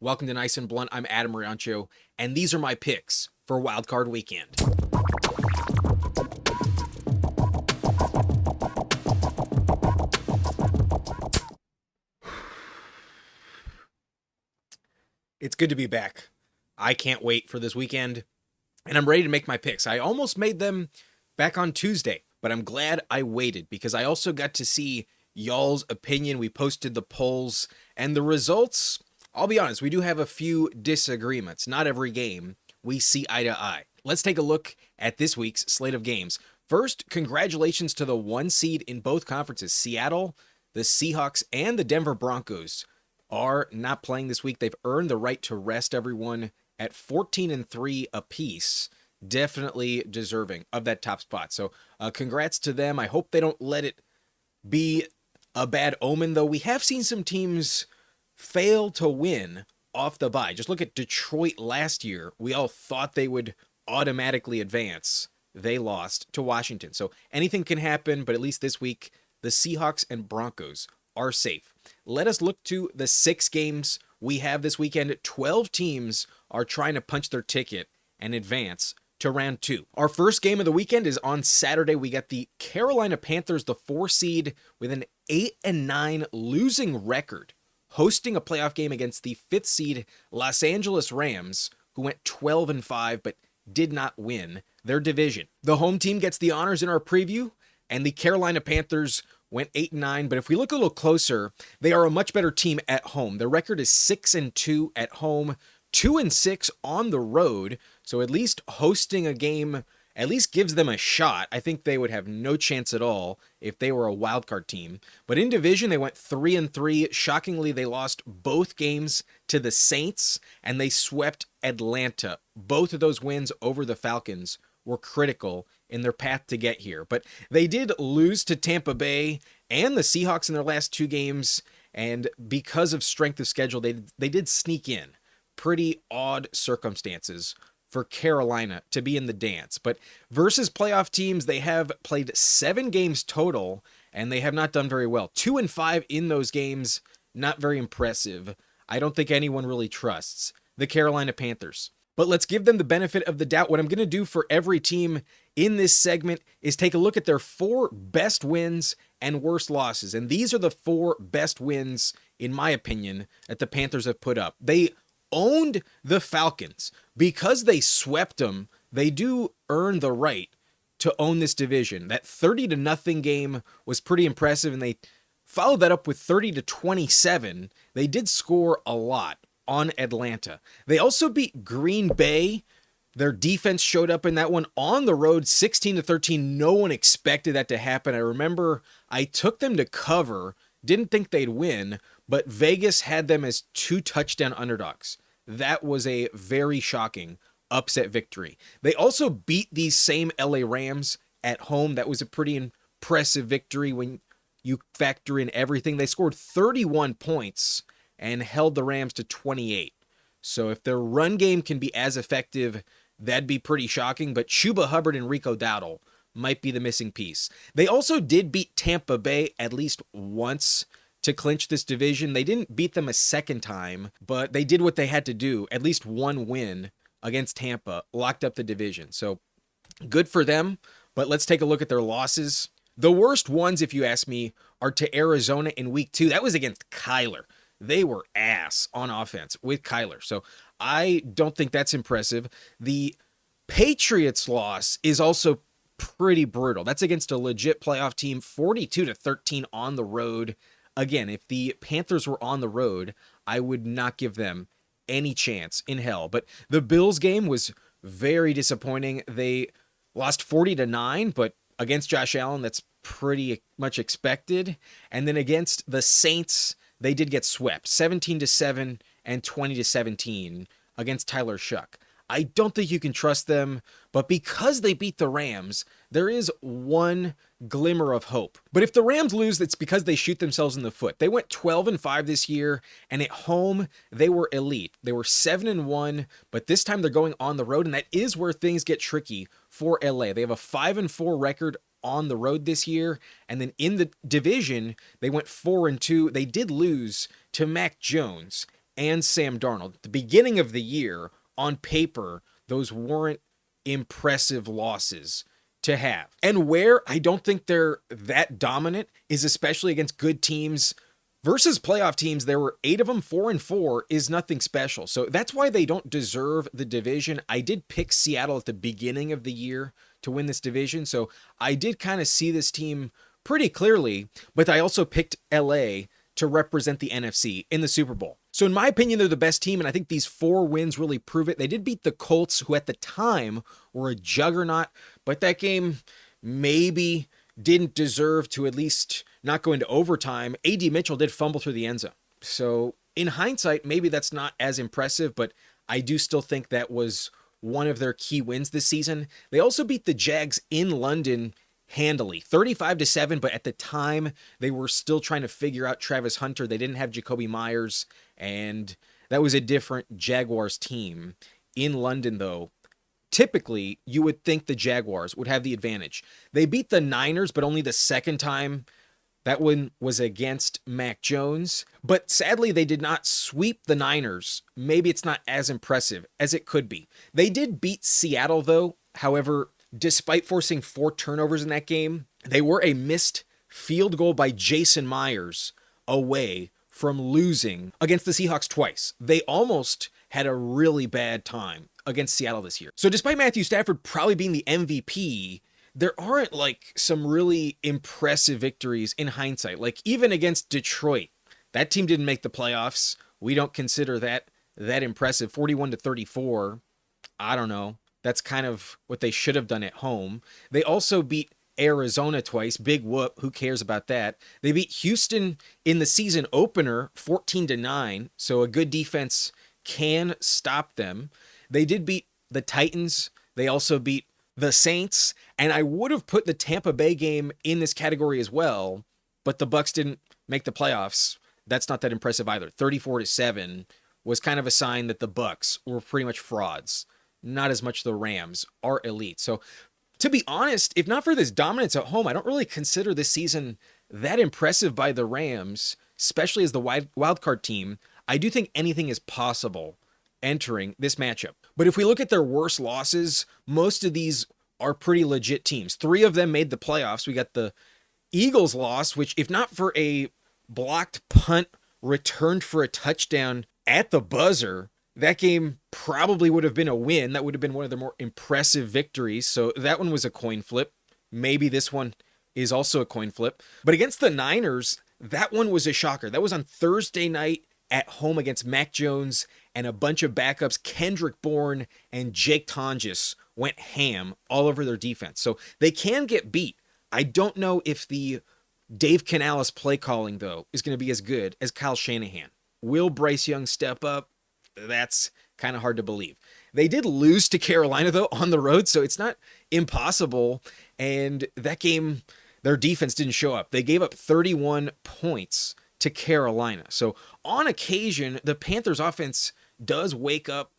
Welcome to Nice and Blunt. I'm Adam Riancho, and these are my picks for Wildcard Weekend. It's good to be back. I can't wait for this weekend, and I'm ready to make my picks. I almost made them back on Tuesday, but I'm glad I waited because I also got to see y'all's opinion. We posted the polls, and the results, I'll be honest, we do have a few disagreements. Not every game we see eye to eye. Let's take a look at this week's slate of games. First, congratulations to the 1 seed in both conferences. Seattle, the Seahawks, and the Denver Broncos are not playing this week. They've earned the right to rest everyone at 14-3 apiece. Definitely deserving of that top spot. So congrats to them. I hope they don't let it be a bad omen, though. We have seen some teams fail to win off the bye. Just look at Detroit last year. We all thought they would automatically advance. They lost to Washington. So anything can happen, but at least this week, the Seahawks and Broncos are safe. Let us look to the 6 games we have this weekend. 12 teams are trying to punch their ticket and advance to round 2. Our first game of the weekend is on Saturday. We got the Carolina Panthers, the 4 seed, with an 8-9 losing record, hosting a playoff game against the 5th seed Los Angeles Rams, who went 12-5 but did not win their division. The home team gets the honors in our preview, and the Carolina Panthers went 8-9, but if we look a little closer, they are a much better team at home. Their record is 6-2 at home, 2-6 on the road, so at least hosting a game at least gives them a shot. I think they would have no chance at all if they were a wildcard team. But in division, they went 3-3. Shockingly, they lost both games to the Saints, and they swept Atlanta. Both of those wins over the Falcons were critical in their path to get here. But they did lose to Tampa Bay and the Seahawks in their last 2 games, and because of strength of schedule, they did sneak in. Pretty odd circumstances for Carolina to be in the dance. But versus playoff teams, they have played 7 games total, and they have not done very well. 2-5 in those games, not very impressive. I don't think anyone really trusts the Carolina Panthers. But let's give them the benefit of the doubt. What I'm going to do for every team in this segment is take a look at their 4 best wins and worst losses. And these are the 4 best wins, in my opinion, that the Panthers have put up. They owned the Falcons. Because they swept them, they do earn the right to own this division. That 30-0 game was pretty impressive, and they followed that up with 30-27. They did score a lot on Atlanta. They also beat Green Bay. Their defense showed up in that one on the road, 16-13. No one expected that to happen. I remember I took them to cover, didn't think they'd win, but Vegas had them as 2 touchdown underdogs. That was a very shocking upset victory. They also beat these same LA Rams at home. That was a pretty impressive victory when you factor in everything. They scored 31 points and held the Rams to 28. So if their run game can be as effective, that'd be pretty shocking. But Chuba Hubbard and Rico Dowdle might be the missing piece. They also did beat Tampa Bay at least once to clinch this division. They didn't beat them a second time, but they did what they had to do. At least one win against Tampa locked up the division. So good for them, but let's take a look at their losses. The worst ones, if you ask me, are to Arizona in week 2. That was against Kyler. They were ass on offense with Kyler. So I don't think that's impressive. The Patriots loss is also pretty brutal. That's against a legit playoff team, 42-13 on the road. Again, if the Panthers were on the road, I would not give them any chance in hell. But the Bills game was very disappointing. They lost 40-9, but against Josh Allen, that's pretty much expected. And then against the Saints, they did get swept, 17-7 and 20-17 against Tyler Shuck. I don't think you can trust them, but because they beat the Rams, there is one glimmer of hope. But if the Rams lose, it's because they shoot themselves in the foot. They went 12-5 this year, and at home, they were elite. They were 7-1, but this time they're going on the road, and that is where things get tricky for LA. They have a 5-4 record on the road this year, and then in the division, they went 4-2. They did lose to Mac Jones, and Sam Darnold. At the beginning of the year, on paper, those weren't impressive losses to have. And where I don't think they're that dominant is especially against good teams versus playoff teams. There were 8 of them. 4-4 is nothing special. So that's why they don't deserve the division. I did pick Seattle at the beginning of the year to win this division, so I did kind of see this team pretty clearly, but I also picked LA to represent the NFC in the Super Bowl. So in my opinion, they're the best team, and I think these 4 wins really prove it. They did beat the Colts, who at the time were a juggernaut, but that game maybe didn't deserve to at least not go into overtime. A.D. Mitchell did fumble through the end zone. So in hindsight, maybe that's not as impressive, but I do still think that was one of their key wins this season. They also beat the Jags in London handily, 35-7, but at the time they were still trying to figure out Travis Hunter. They didn't have Jacoby Myers, and that was a different Jaguars team. In London, though, typically you would think the Jaguars would have the advantage. They beat the Niners, but only the second time. That one was against Mac Jones, but sadly they did not sweep the Niners. Maybe it's not as impressive as it could be. They did beat Seattle, though. However, despite forcing 4 turnovers in that game, they were a missed field goal by Jason Myers away from losing against the Seahawks twice. They almost had a really bad time against Seattle this year. So despite Matthew Stafford probably being the MVP, there aren't like some really impressive victories in hindsight. Like even against Detroit, that team didn't make the playoffs. We don't consider that impressive. 41-34. I don't know. That's kind of what they should have done at home. They also beat Arizona twice. Big whoop. Who cares about that? They beat Houston in the season opener 14-9. So a good defense can stop them. They did beat the Titans. They also beat the Saints, and I would have put the Tampa Bay game in this category as well, but the Bucs didn't make the playoffs. That's not that impressive either. 34-7 was kind of a sign that the Bucs were pretty much frauds. Not as much the Rams are elite. So to be honest, if not for this dominance at home, I don't really consider this season that impressive by the Rams, especially as the wild card team. I do think anything is possible entering this matchup. But if we look at their worst losses, most of these are pretty legit teams. 3 of them made the playoffs. We got the Eagles loss, which if not for a blocked punt returned for a touchdown at the buzzer, that game probably would have been a win. That would have been one of the more impressive victories. So that one was a coin flip. Maybe this one is also a coin flip. But against the Niners, that one was a shocker. That was on Thursday night at home against Mac Jones and a bunch of backups. Kendrick Bourne and Jake Tonjes went ham all over their defense. So they can get beat. I don't know if the Dave Canales play calling, though, is going to be as good as Kyle Shanahan. Will Bryce Young step up? That's kind of hard to believe. They did lose to Carolina, though, on the road, so it's not impossible. And that game, their defense didn't show up. They gave up 31 points to Carolina. So on occasion, the Panthers offense does wake up,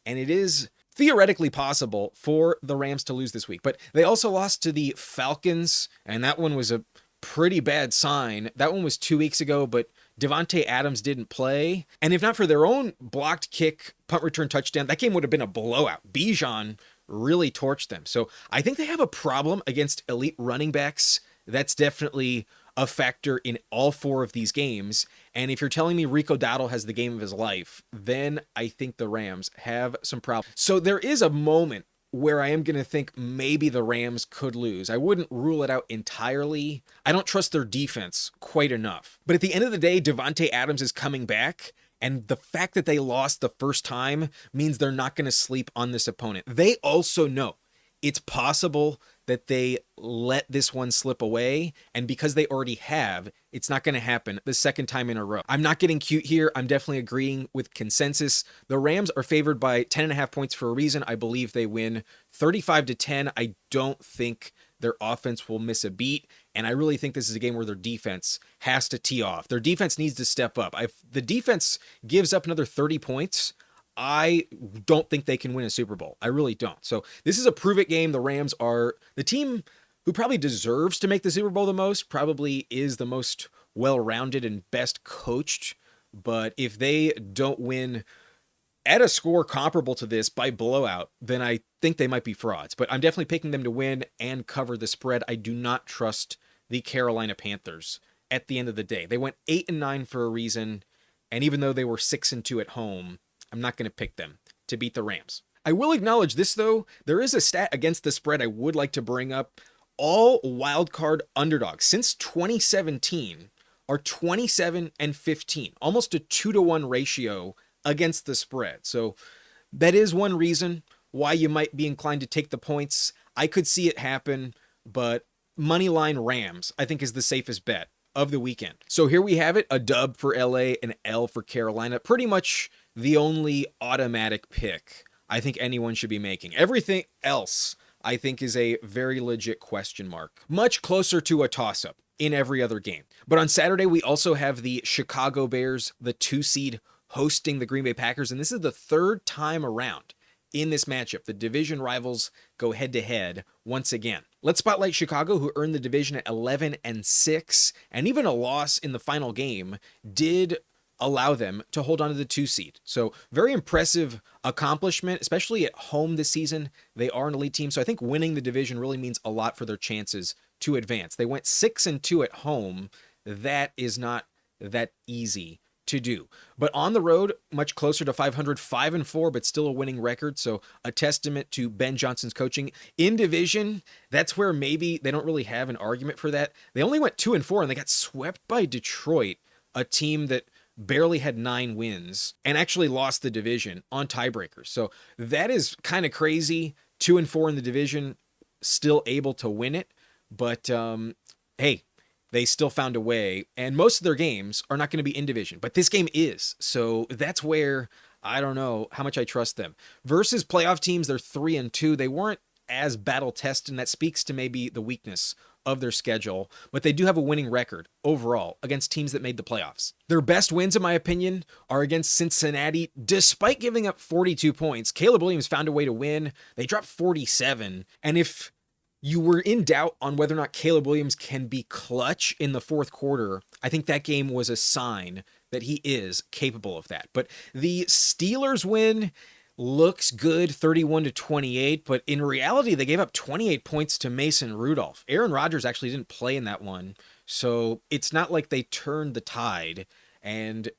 and it is theoretically possible for the Rams to lose this week. But they also lost to the Falcons, and that one was a pretty bad sign. That one was 2 weeks ago, but Devontae Adams didn't play. And if not for their own blocked kick, punt return touchdown, that game would have been a blowout. Bijan really torched them. So I think they have a problem against elite running backs. That's definitely a factor in all 4 of these games. And if you're telling me Rico Dowdle has the game of his life, then I think the Rams have some problems. So there is a moment where I am going to think maybe the Rams could lose. I wouldn't rule it out entirely. I don't trust their defense quite enough. But at the end of the day, Devontae Adams is coming back, and the fact that they lost the first time means they're not going to sleep on this opponent. They also know it's possible that they let this one slip away, and because they already have, it's not going to happen the second time in a row. I'm not getting cute here. I'm definitely agreeing with consensus. The Rams are favored by 10.5 points for a reason. I believe they win 35-10. I don't think their offense will miss a beat, and I really think this is a game where their defense has to tee off. Their defense needs to step up. If the defense gives up another 30 points, I don't think they can win a Super Bowl. I really don't. So this is a prove-it game. The Rams are the team who probably deserves to make the Super Bowl the most, probably is the most well-rounded and best coached But if they don't win at a score comparable to this by blowout, then I think they might be frauds. But I'm definitely picking them to win and cover the spread. I do not trust the Carolina Panthers at the end of the day. They went 8-9 for a reason, and even though they were 6-2 at home, I'm not going to pick them to beat the Rams. I will acknowledge this, though. There is a stat against the spread I would like to bring up. All wildcard underdogs since 2017 are 27-15, almost a 2-to-1 ratio against the spread. So that is one reason why you might be inclined to take the points. I could see it happen, but moneyline Rams, I think, is the safest bet of the weekend. So here we have it, a dub for LA, an L for Carolina. Pretty much the only automatic pick I think anyone should be making. Everything else, I think, is a very legit question mark. Much closer to a toss-up in every other game. But on Saturday, we also have the Chicago Bears, the 2-seed, hosting the Green Bay Packers, and this is the third time around in this matchup. The division rivals go head-to-head once again. Let's spotlight Chicago, who earned the division at 11-6, and even a loss in the final game did allow them to hold on to the 2-seed. So very impressive accomplishment, especially at home this season. They are an elite team, so I think winning the division really means a lot for their chances to advance. They went 6-2 at home. That is not that easy to do. But on the road, much closer to 500, 5-4, but still a winning record. So a testament to Ben Johnson's coaching. In division, that's where maybe they don't really have an argument for that. They only went 2-4 and they got swept by Detroit, a team that barely had 9 wins and actually lost the division on tiebreakers. So that is kind of crazy. 2-4 in the division, still able to win it. But hey, they still found a way, and most of their games are not going to be in division, but this game is. So that's where I don't know how much I trust them. Versus playoff teams, they're 3-2. They weren't as battle tested, and that speaks to maybe the weakness of their schedule, but they do have a winning record overall against teams that made the playoffs. Their best wins, in my opinion, are against Cincinnati. Despite giving up 42 points, Caleb Williams found a way to win. They dropped 47, and if you were in doubt on whether or not Caleb Williams can be clutch in the fourth quarter, I think that game was a sign that he is capable of that. But the Steelers win looks good, 31-28, but in reality, they gave up 28 points to Mason Rudolph. Aaron Rodgers actually didn't play in that one, so it's not like they turned the tide and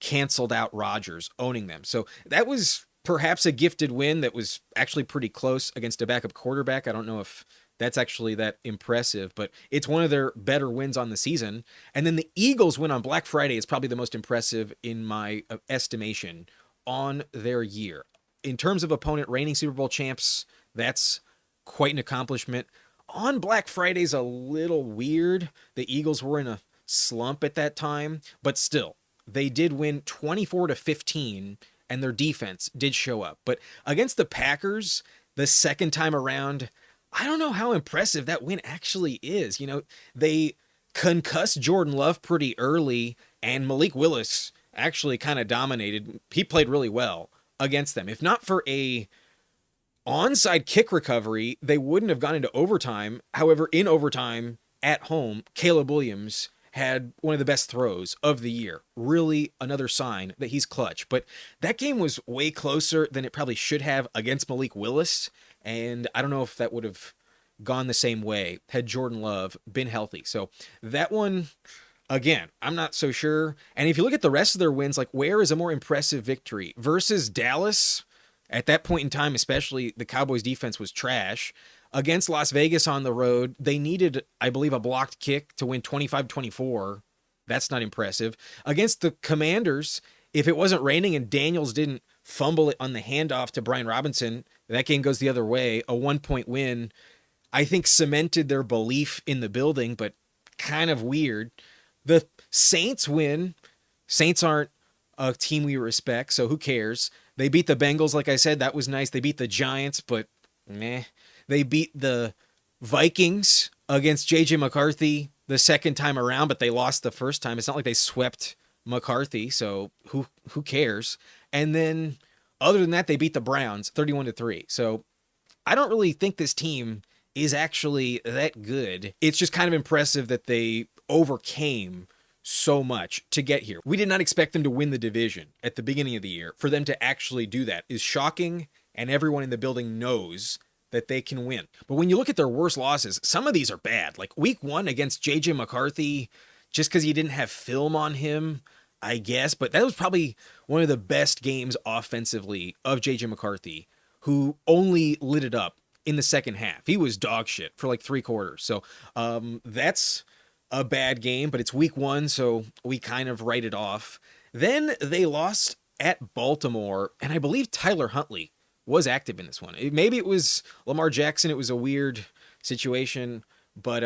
canceled out Rodgers owning them. So that was perhaps a gifted win that was actually pretty close against a backup quarterback. I don't know if that's actually that impressive, but it's one of their better wins on the season. And then the Eagles win on Black Friday is probably the most impressive in my estimation on their year. In terms of opponent, reigning Super Bowl champs, that's quite an accomplishment. On Black Friday's a little weird. The Eagles were in a slump at that time, but still, they did win 24-15, and their defense did show up. But against the Packers, the second time around, I don't know how impressive that win actually is. You know, they concussed Jordan Love pretty early, and Malik Willis actually kind of dominated. He played really well against them. If not for a onside kick recovery, they wouldn't have gone into overtime. However, in overtime at home, Caleb Williams had one of the best throws of the year. Really another sign that he's clutch. But that game was way closer than it probably should have against Malik Willis, and I don't know if that would have gone the same way had Jordan Love been healthy. So that one, again, I'm not so sure. And if you look at the rest of their wins, like where is a more impressive victory? Versus Dallas, at that point in time, especially, the Cowboys defense was trash. Against Las Vegas on the road, they needed, I believe, a blocked kick to win 25-24. That's not impressive. Against the Commanders, if it wasn't raining and Daniels didn't fumble it on the handoff to Brian Robinson, that game goes the other way. A 1-point win, I think, cemented their belief in the building, but kind of weird. The Saints win. Saints aren't a team we respect, so who cares? They beat the Bengals, like I said. That was nice. They beat the Giants, but meh. They beat the Vikings against J.J. McCarthy the second time around, but they lost the first time. It's not like they swept McCarthy, so who cares? And then, other than that, they beat the Browns 31-3. So I don't really think this team is actually that good. It's just kind of impressive that they overcame so much to get here. We did not expect them to win the division at the beginning of the year. For them to actually do that is shocking, and everyone in the building knows that they can win. But when you look at their worst losses, some of these are bad. Like week 1 against JJ McCarthy, just because you didn't have film on him, I guess. But that was probably one of the best games offensively of JJ McCarthy, who only lit it up in the second half. He was dog shit for like 3 quarters. So that's a bad game, but it's week 1, so we kind of write it off. Then they lost at Baltimore, and I believe Tyler Huntley was active in this one. Maybe it was Lamar Jackson. It was a weird situation, but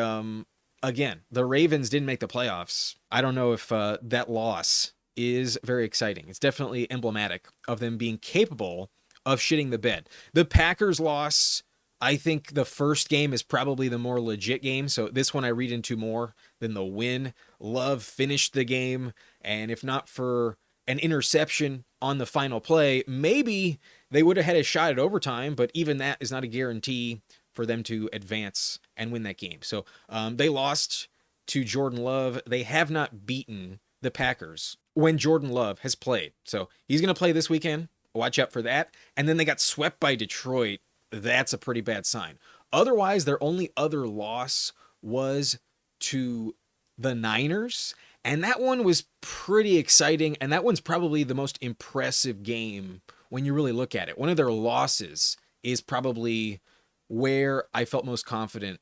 again, the Ravens didn't make the playoffs. I don't know if that loss is very exciting. It's definitely emblematic of them being capable of shitting the bed. The Packers loss, I think the first game is probably the more legit game, so this one I read into more than the win. Love finished the game, and if not for an interception on the final play, maybe they would have had a shot at overtime, but even that is not a guarantee for them to advance and win that game. So they lost to Jordan Love. They have not beaten the Packers when Jordan Love has played. So he's going to play this weekend. Watch out for that. And then they got swept by Detroit. That's a pretty bad sign. Otherwise, their only other loss was to the Niners. And that one was pretty exciting. And that one's probably the most impressive game when you really look at it. One of their losses is probably where I felt most confident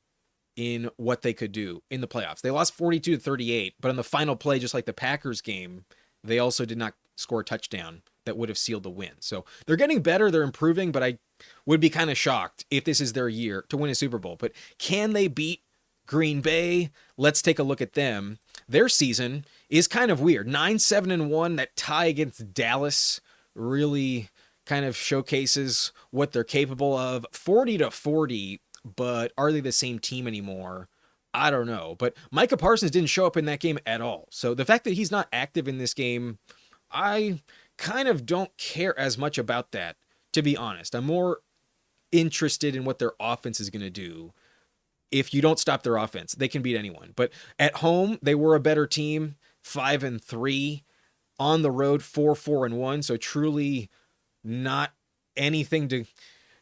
in what they could do in the playoffs. They lost 42-38, but on the final play, just like the Packers game, they also did not score a touchdown that would have sealed the win. So they're getting better, they're improving, but I would be kind of shocked if this is their year to win a Super Bowl. But can they beat Green Bay? Let's take a look at them. Their season is kind of weird. 9-7-1, that tie against Dallas really kind of showcases what they're capable of. 40-40, but are they the same team anymore? I don't know. But Micah Parsons didn't show up in that game at all. So the fact that he's not active in this game, I kind of don't care as much about that, to be honest. I'm more interested in what their offense is going to do. If you don't stop their offense, they can beat anyone. But at home, they were a better team, 5-3. On the road, 4-1. So truly not anything to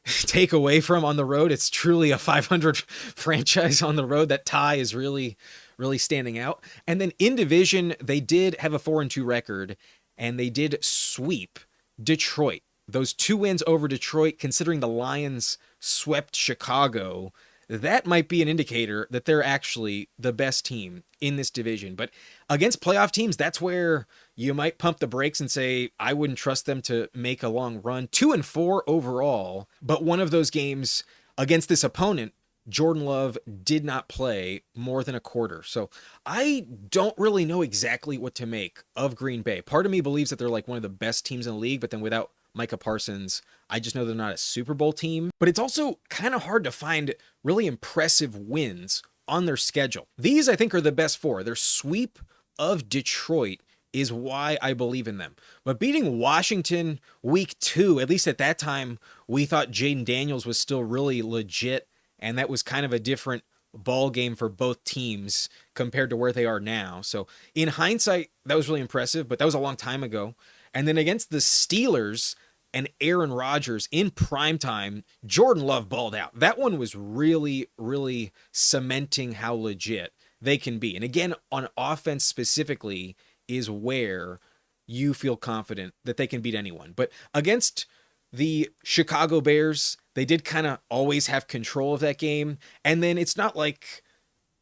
take away from on the road. It's truly a 500 franchise on the road. That tie is really, really standing out. And then in division, they did have a 4-2 record, and they did sweep Detroit. Those 2 wins over Detroit, considering the Lions swept Chicago, that might be an indicator that they're actually the best team in this division. But against playoff teams, that's where you might pump the brakes and say, I wouldn't trust them to make a long run. 2-4 overall, but one of those games against this opponent, Jordan Love did not play more than a quarter. So I don't really know exactly what to make of Green Bay. Part of me believes that they're like one of the best teams in the league, but then without Micah Parsons, I just know they're not a Super Bowl team. But it's also kind of hard to find really impressive wins on their schedule. These, I think, are the best 4. Their sweep of Detroit is why I believe in them. But beating Washington week 2, at least at that time, we thought Jaden Daniels was still really legit, and that was kind of a different ball game for both teams compared to where they are now. So in hindsight, that was really impressive, but that was a long time ago. And then against the Steelers and Aaron Rodgers in primetime, Jordan Love balled out. That one was really, really cementing how legit they can be. And again, on offense specifically is where you feel confident that they can beat anyone. But against the Chicago Bears, they did kind of always have control of that game. And then it's not like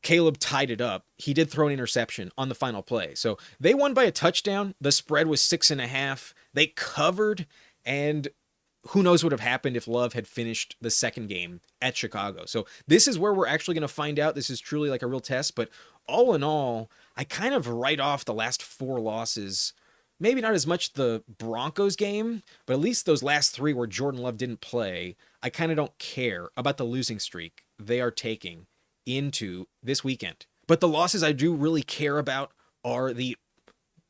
Caleb tied it up. He did throw an interception on the final play. So they won by a touchdown. The spread was 6.5. They covered, and who knows what would have happened if Love had finished the second game at Chicago. So this is where we're actually going to find out. This is truly like a real test. But all in all, I kind of write off the last 4 losses. Maybe not as much the Broncos game, but at least those last 3 where Jordan Love didn't play, I kind of don't care about the losing streak they are taking into this weekend. But the losses I do really care about are the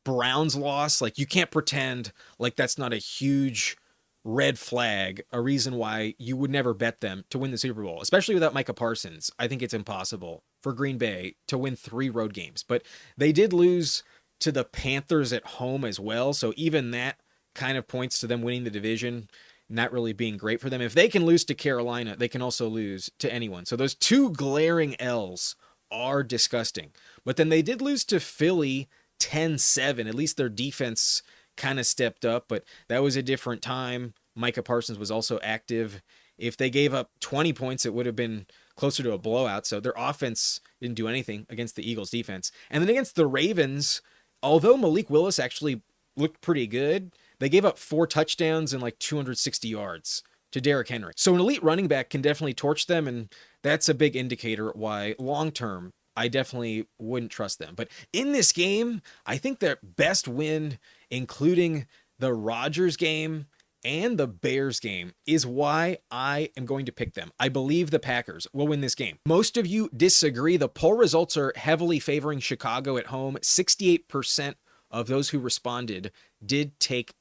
Browns loss. Like, you can't pretend like that's not a huge red flag, a reason why you would never bet them to win the Super Bowl, especially without Micah Parsons. I think it's impossible for Green Bay to win 3 road games. But they did lose to the Panthers at home as well. So even that kind of points to them winning the division not really being great for them. If they can lose to Carolina, they can also lose to anyone. So those 2 glaring L's are disgusting. But then they did lose to Philly 10-7. At least their defense kind of stepped up, but that was a different time. Micah Parsons was also active. If they gave up 20 points, it would have been closer to a blowout. So their offense didn't do anything against the Eagles defense. And then against the Ravens, although Malik Willis actually looked pretty good, they gave up 4 touchdowns and like 260 yards to Derrick Henry. So an elite running back can definitely torch them, and that's a big indicator why long-term I definitely wouldn't trust them. But in this game, I think their best win, including the Rodgers game and the Bears game, is why I am going to pick them. I believe the Packers will win this game. Most of you disagree. The poll results are heavily favoring Chicago at home. 68% of those who responded did take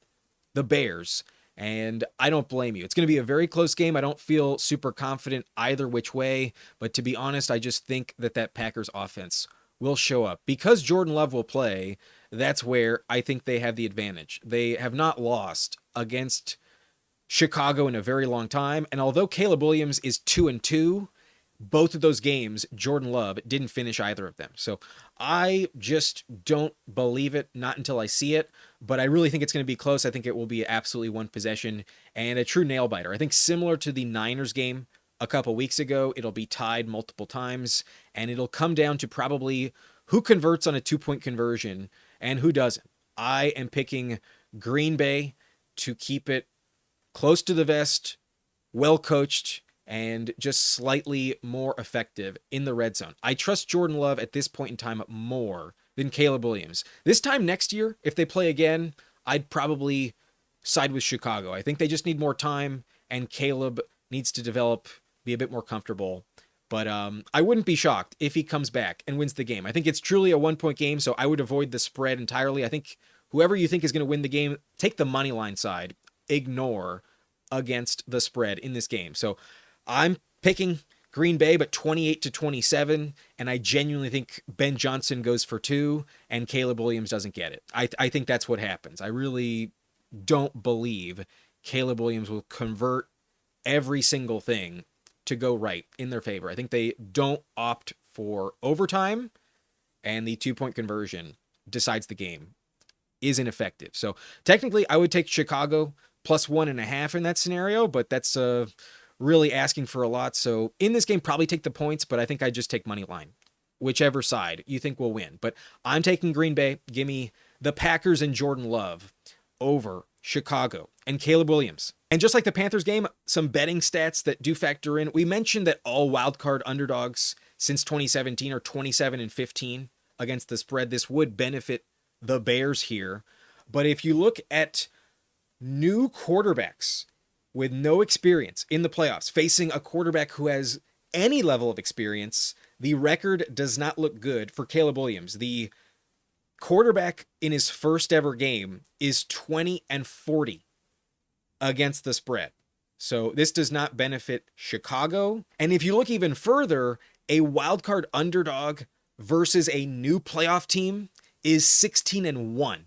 the Bears, and I don't blame you. It's going to be a very close game. I don't feel super confident either which way, but to be honest, I just think that Packers offense will show up. Because Jordan Love will play, that's where I think they have the advantage. They have not lost against Chicago in a very long time, and although Caleb Williams is 2-2, both of those games, Jordan Love didn't finish either of them. So I just don't believe it, not until I see it, but I really think it's going to be close. I think it will be absolutely one possession and a true nail biter. I think similar to the Niners game a couple weeks ago, it'll be tied multiple times, and it'll come down to probably who converts on a 2-point conversion and who doesn't. I am picking Green Bay to keep it close to the vest, well coached, and just slightly more effective in the red zone. I trust Jordan Love at this point in time more than Caleb Williams. This time next year, if they play again, I'd probably side with Chicago. I think they just need more time, and Caleb needs to develop, be a bit more comfortable. But I wouldn't be shocked if he comes back and wins the game. I think it's truly a 1-point game, so I would avoid the spread entirely. I think whoever you think is going to win the game, take the money line side. Ignore against the spread in this game. So I'm picking Green Bay, but 28-27, and I genuinely think Ben Johnson goes for 2, and Caleb Williams doesn't get it. I think that's what happens. I really don't believe Caleb Williams will convert every single thing to go right in their favor. I think they don't opt for overtime, and the 2-point conversion decides the game is ineffective. So technically, I would take Chicago plus 1.5 in that scenario, but that's really asking for a lot. So in this game, probably take the points, but I think I just take money line, whichever side you think will win. But I'm taking Green Bay. Give me the Packers and Jordan Love over Chicago and Caleb Williams. And just like the Panthers game, some betting stats that do factor in. We mentioned that all wildcard underdogs since 2017 are 27-15 against the spread. This would benefit the Bears here. But if you look at new quarterbacks with no experience in the playoffs, facing a quarterback who has any level of experience, the record does not look good for Caleb Williams. The quarterback in his first ever game is 20-40 against the spread. So this does not benefit Chicago. And if you look even further, a wildcard underdog versus a new playoff team is 16-1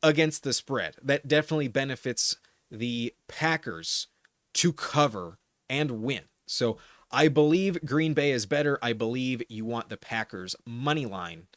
against the spread. That definitely benefits the Packers to cover and win. So I believe Green Bay is better. I believe you want the Packers money line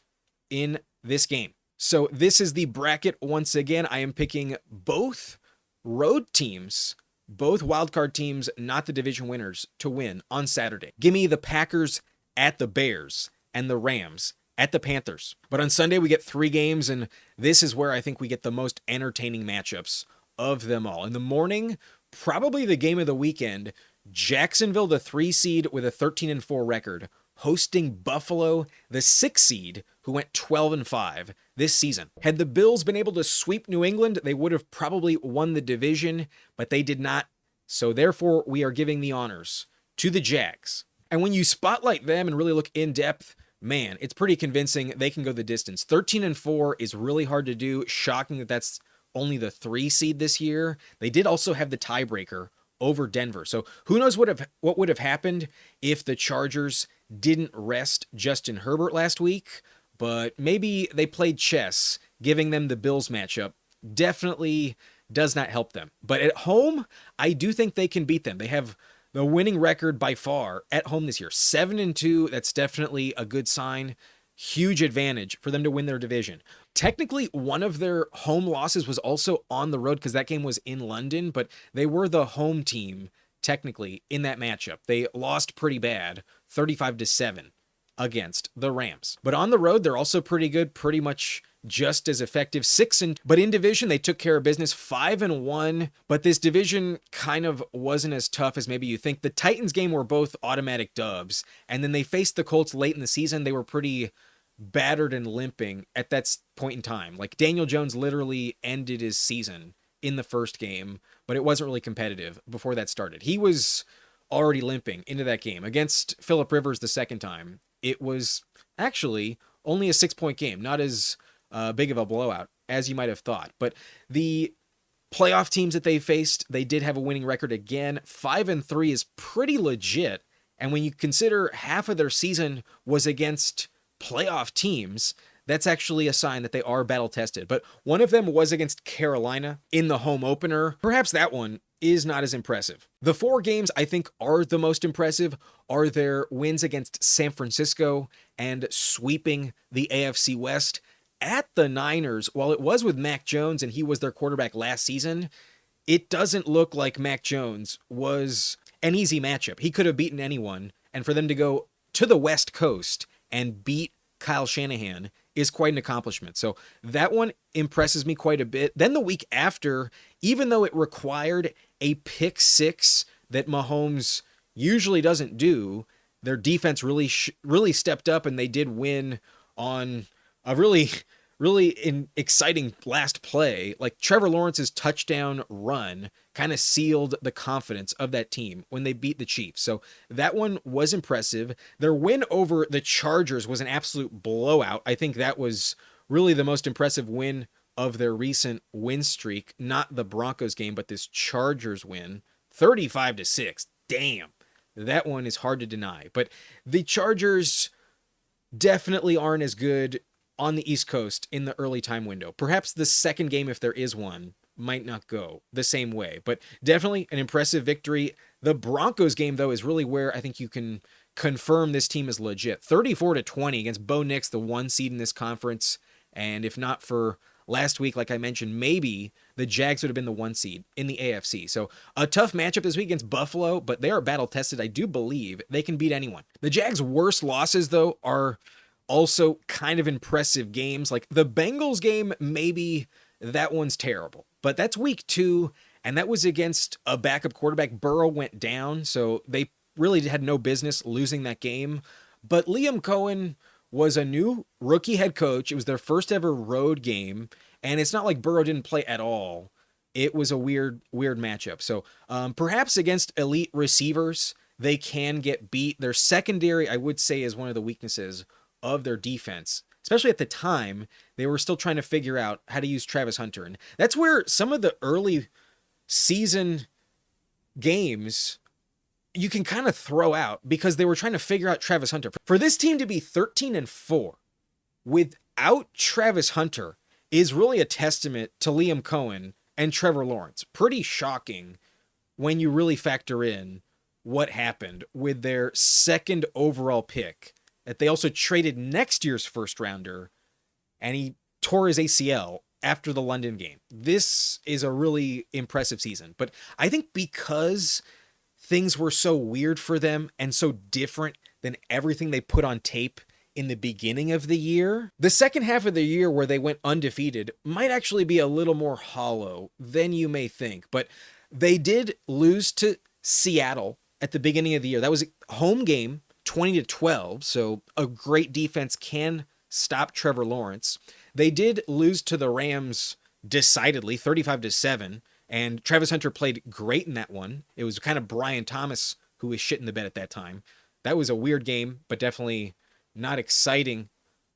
in this game. So this is the bracket once again. I am picking both road teams, both wildcard teams, not the division winners, to win on Saturday. Give me the Packers at the Bears and the Rams at the Panthers. But on Sunday, we get 3 games, and this is where I think we get the most entertaining matchups of them all. In the morning, probably the game of the weekend, Jacksonville, the 3 seed with a 13-4 record, hosting Buffalo, the 6 seed, who went 12-5 this season. Had the Bills been able to sweep New England, they would have probably won the division, but they did not. So therefore, we are giving the honors to the Jags. And when you spotlight them and really look in depth, man, it's pretty convincing they can go the distance. 13-4 is really hard to do. Shocking that that's only the 3 seed this year. They did also have the tiebreaker over Denver. So who knows what would have happened if the Chargers didn't rest Justin Herbert last week, but maybe they played chess, giving them the Bills matchup. Definitely does not help them. But at home, I do think they can beat them. They have the winning record by far at home this year, 7-2. That's definitely a good sign. Huge advantage for them to win their division. Technically, one of their home losses was also on the road because that game was in London, but they were the home team technically in that matchup. They lost pretty bad, 35-7 against the Rams. But on the road, they're also pretty good, pretty much just as effective. But in division, they took care of business, 5-1. But this division kind of wasn't as tough as maybe you think. The Titans game were both automatic dubs, and then they faced the Colts late in the season. They were pretty battered and limping at that point in time. Like Daniel Jones literally ended his season in the first game, but it wasn't really competitive before that started. He was already limping into that game against Phillip Rivers the second time. It was actually only a 6-point game, not as big of a blowout as you might have thought. But the playoff teams that they faced, they did have a winning record again. 5-3 is pretty legit. And when you consider half of their season was against playoff teams, that's actually a sign that they are battle tested. But one of them was against Carolina in the home opener. Perhaps that one is not as impressive. The 4 games I think are the most impressive are their wins against San Francisco and sweeping the AFC West. At the Niners, while it was with Mac Jones and he was their quarterback last season, it doesn't look like Mac Jones was an easy matchup. He could have beaten anyone, and for them to go to the West Coast and beat Kyle Shanahan is quite an accomplishment. So that one impresses me quite a bit. Then the week after, even though it required a pick 6 that Mahomes usually doesn't do, their defense really stepped up, and they did win on a really exciting last play. Like Trevor Lawrence's touchdown run kind of sealed the confidence of that team when they beat the Chiefs. So that one was impressive. Their win over the Chargers was an absolute blowout. I think that was really the most impressive win of their recent win streak. Not the Broncos game, but this Chargers win, 35-6. Damn, that one is hard to deny. But the Chargers definitely aren't as good on the East Coast in the early time window. Perhaps the second game, if there is one, might not go the same way, but definitely an impressive victory. The Broncos game, though, is really where I think you can confirm this team is legit. 34-20 against Bo Nix, the 1 seed in this conference. And if not for last week, like I mentioned, maybe the Jags would have been the 1 seed in the AFC. So a tough matchup this week against Buffalo, but they are battle tested. I do believe they can beat anyone. The Jags' worst losses, though, are also kind of impressive games. Like the Bengals game, maybe that one's terrible, but that's week 2, and that was against a backup quarterback. Burrow went down, so they really had no business losing that game. But Liam Cohen was a new rookie head coach. It was their first ever road game, and it's not like Burrow didn't play at all. It was a weird matchup. So perhaps against elite receivers, they can get beat. Their secondary, I would say, is one of the weaknesses of their defense, especially at the time. They were still trying to figure out how to use Travis Hunter. And that's where some of the early season games you can kind of throw out because they were trying to figure out Travis Hunter. For this team to be 13-4 without Travis Hunter is really a testament to Liam Cohen and Trevor Lawrence. Pretty shocking when you really factor in what happened with their second overall pick, that they also traded next year's first rounder, and he tore his ACL after the London game. This is a really impressive season. But I think because things were so weird for them and so different than everything they put on tape in the beginning of the year, the second half of the year where they went undefeated might actually be a little more hollow than you may think. But they did lose to Seattle at the beginning of the year. That was a home game, 20-12, so a great defense can stop Trevor Lawrence. They did lose to the Rams decidedly, 35-7, and Travis Hunter played great in that one. It was kind of Brian Thomas who was shit in the bed at that time. That was a weird game, but definitely not exciting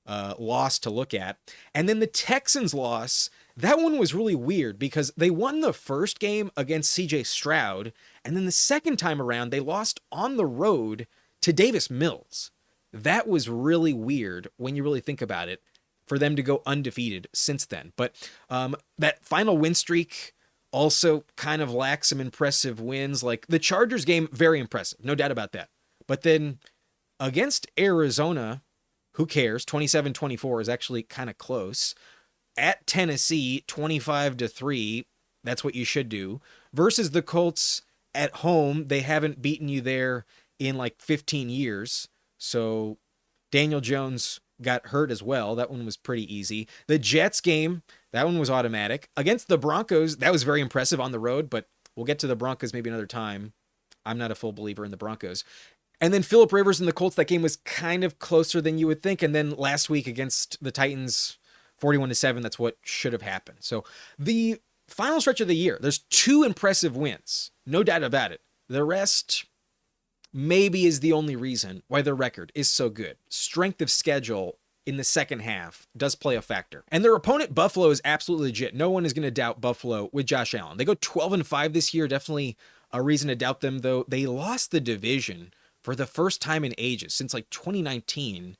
loss to look at. And then the Texans loss, that one was really weird because they won the first game against CJ Stroud, and then the second time around, they lost on the road to Davis Mills. That was really weird when you really think about it, for them to go undefeated since then. But that final win streak also kind of lacks some impressive wins. Like the Chargers game, very impressive, no doubt about that. But then against Arizona, who cares? 27-24 is actually kind of close. At Tennessee, 25-3, that's what you should do. Versus the Colts at home, they haven't beaten you there in like 15 years. So Daniel Jones got hurt as well. That one was pretty easy. The Jets game, that one was automatic. Against the Broncos, that was very impressive on the road, but we'll get to the Broncos maybe another time. I'm not a full believer in the Broncos. And then Phillip Rivers and the Colts, that game was kind of closer than you would think. And then last week against the Titans, 41-7, that's what should have happened. So the final stretch of the year, there's 2 impressive wins. No doubt about it. The rest maybe is the only reason why their record is so good. Strength of schedule in the second half does play a factor. And their opponent, Buffalo, is absolutely legit. No one is going to doubt Buffalo with Josh Allen. They go 12-5 this year. Definitely a reason to doubt them, though. They lost the division for the first time in ages, since like 2019.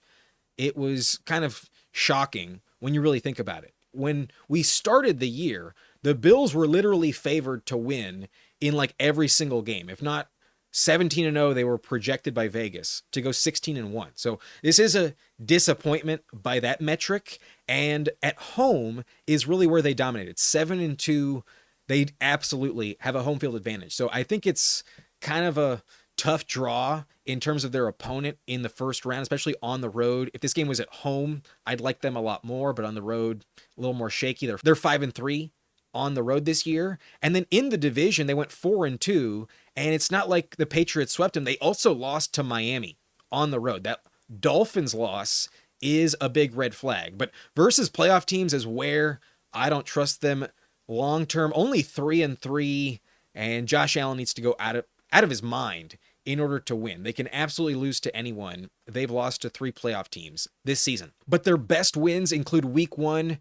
It was kind of shocking when you really think about it. When we started the year, the Bills were literally favored to win in like every single game. If not 17-0, they were projected by Vegas to go 16-1. So this is a disappointment by that metric. And at home is really where they dominated. 7-2, they absolutely have a home field advantage. So I think it's kind of a tough draw in terms of their opponent in the first round, especially on the road. If this game was at home, I'd like them a lot more, but on the road, a little more shaky. They're 5-3 on the road this year. And then in the division, they went 4-2, and it's not like the Patriots swept them. They also lost to Miami on the road. That Dolphins loss is a big red flag, but versus playoff teams is where I don't trust them long-term. Only 3-3, and Josh Allen needs to go out of his mind in order to win. They can absolutely lose to anyone. They've lost to 3 playoff teams this season. But their best wins include week 1,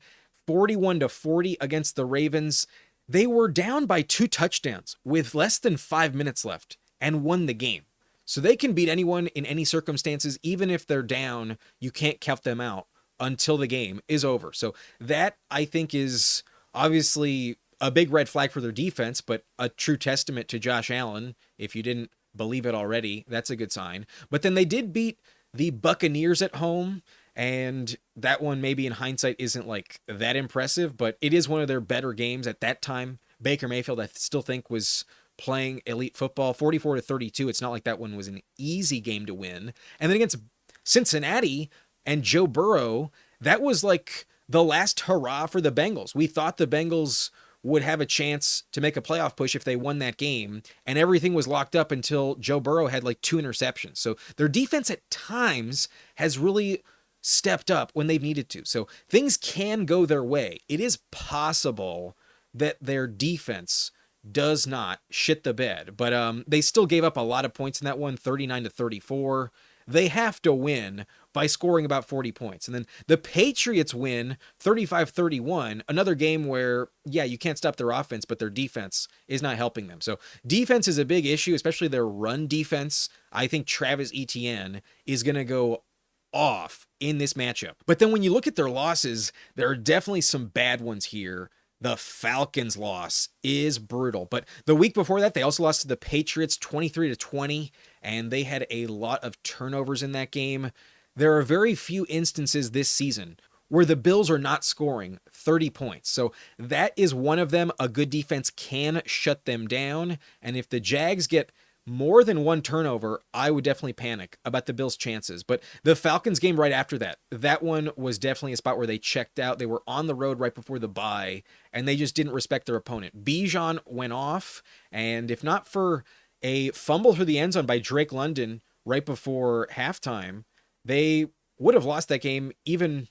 41-40 against the Ravens. They were down by 2 touchdowns with less than 5 minutes left and won the game. So they can beat anyone in any circumstances. Even if they're down, you can't count them out until the game is over. So that, I think, is obviously a big red flag for their defense, but a true testament to Josh Allen. If you didn't believe it already, that's a good sign. But then they did beat the Buccaneers at home, and that one maybe in hindsight isn't like that impressive, but it is one of their better games at that time. Baker Mayfield, I still think, was playing elite football. 44-32. It's not like that one was an easy game to win. And then against Cincinnati and Joe Burrow, that was like the last hurrah for the Bengals. We thought the Bengals would have a chance to make a playoff push if they won that game, and everything was locked up until Joe Burrow had like 2 interceptions. So their defense at times has really stepped up when they've needed to. So things can go their way. It is possible that their defense does not shit the bed, but they still gave up a lot of points in that one, 39-34. They have to win by scoring about 40 points. And then the Patriots win 35-31, another game where, yeah, you can't stop their offense, but their defense is not helping them. So defense is a big issue, especially their run defense. I think Travis Etienne is going to go off in this matchup. But then when you look at their losses, there are definitely some bad ones here. The Falcons loss is brutal. But the week before that, they also lost to the Patriots 23-20, and they had a lot of turnovers in that game. There are very few instances this season where the Bills are not scoring 30 points. So that is one of them. A good defense can shut them down. And if the Jags get more than 1 turnover, I would definitely panic about the Bills' chances. But the Falcons game right after that, that one was definitely a spot where they checked out. They were on the road right before the bye, and they just didn't respect their opponent. Bijan went off, and if not for a fumble through the end zone by Drake London right before halftime, they would have lost that game even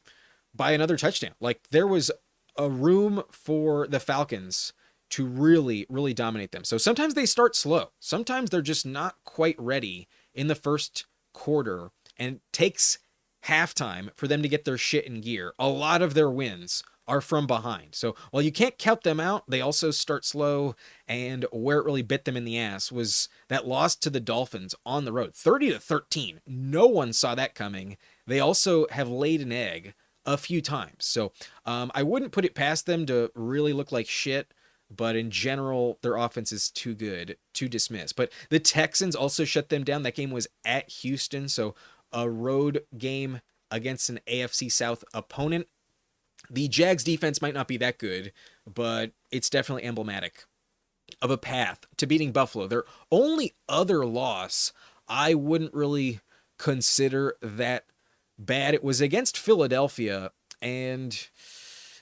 by another touchdown. Like, there was a room for the Falcons to really, really dominate them. So sometimes they start slow. Sometimes they're just not quite ready in the first quarter, and it takes halftime for them to get their shit in gear. A lot of their wins are from behind. So while you can't count them out, they also start slow, and where it really bit them in the ass was that loss to the Dolphins on the road, 30-13. No one saw that coming. They also have laid an egg a few times. So I wouldn't put it past them to really look like shit, but in general, their offense is too good to dismiss. But the Texans also shut them down. That game was at Houston, so a road game against an AFC South opponent. The Jags defense might not be that good, but it's definitely emblematic of a path to beating Buffalo. Their only other loss I wouldn't really consider that bad. It was against Philadelphia, and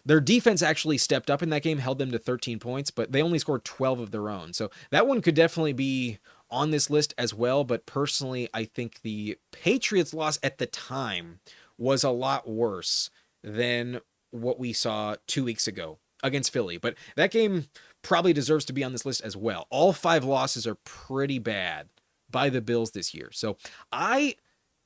their defense actually stepped up in that game, held them to 13 points, but they only scored 12 of their own. So that one could definitely be on this list as well, but personally, I think the Patriots loss at the time was a lot worse than what we saw 2 weeks ago against Philly. But that game probably deserves to be on this list as well. All 5 losses are pretty bad by the Bills this year. So I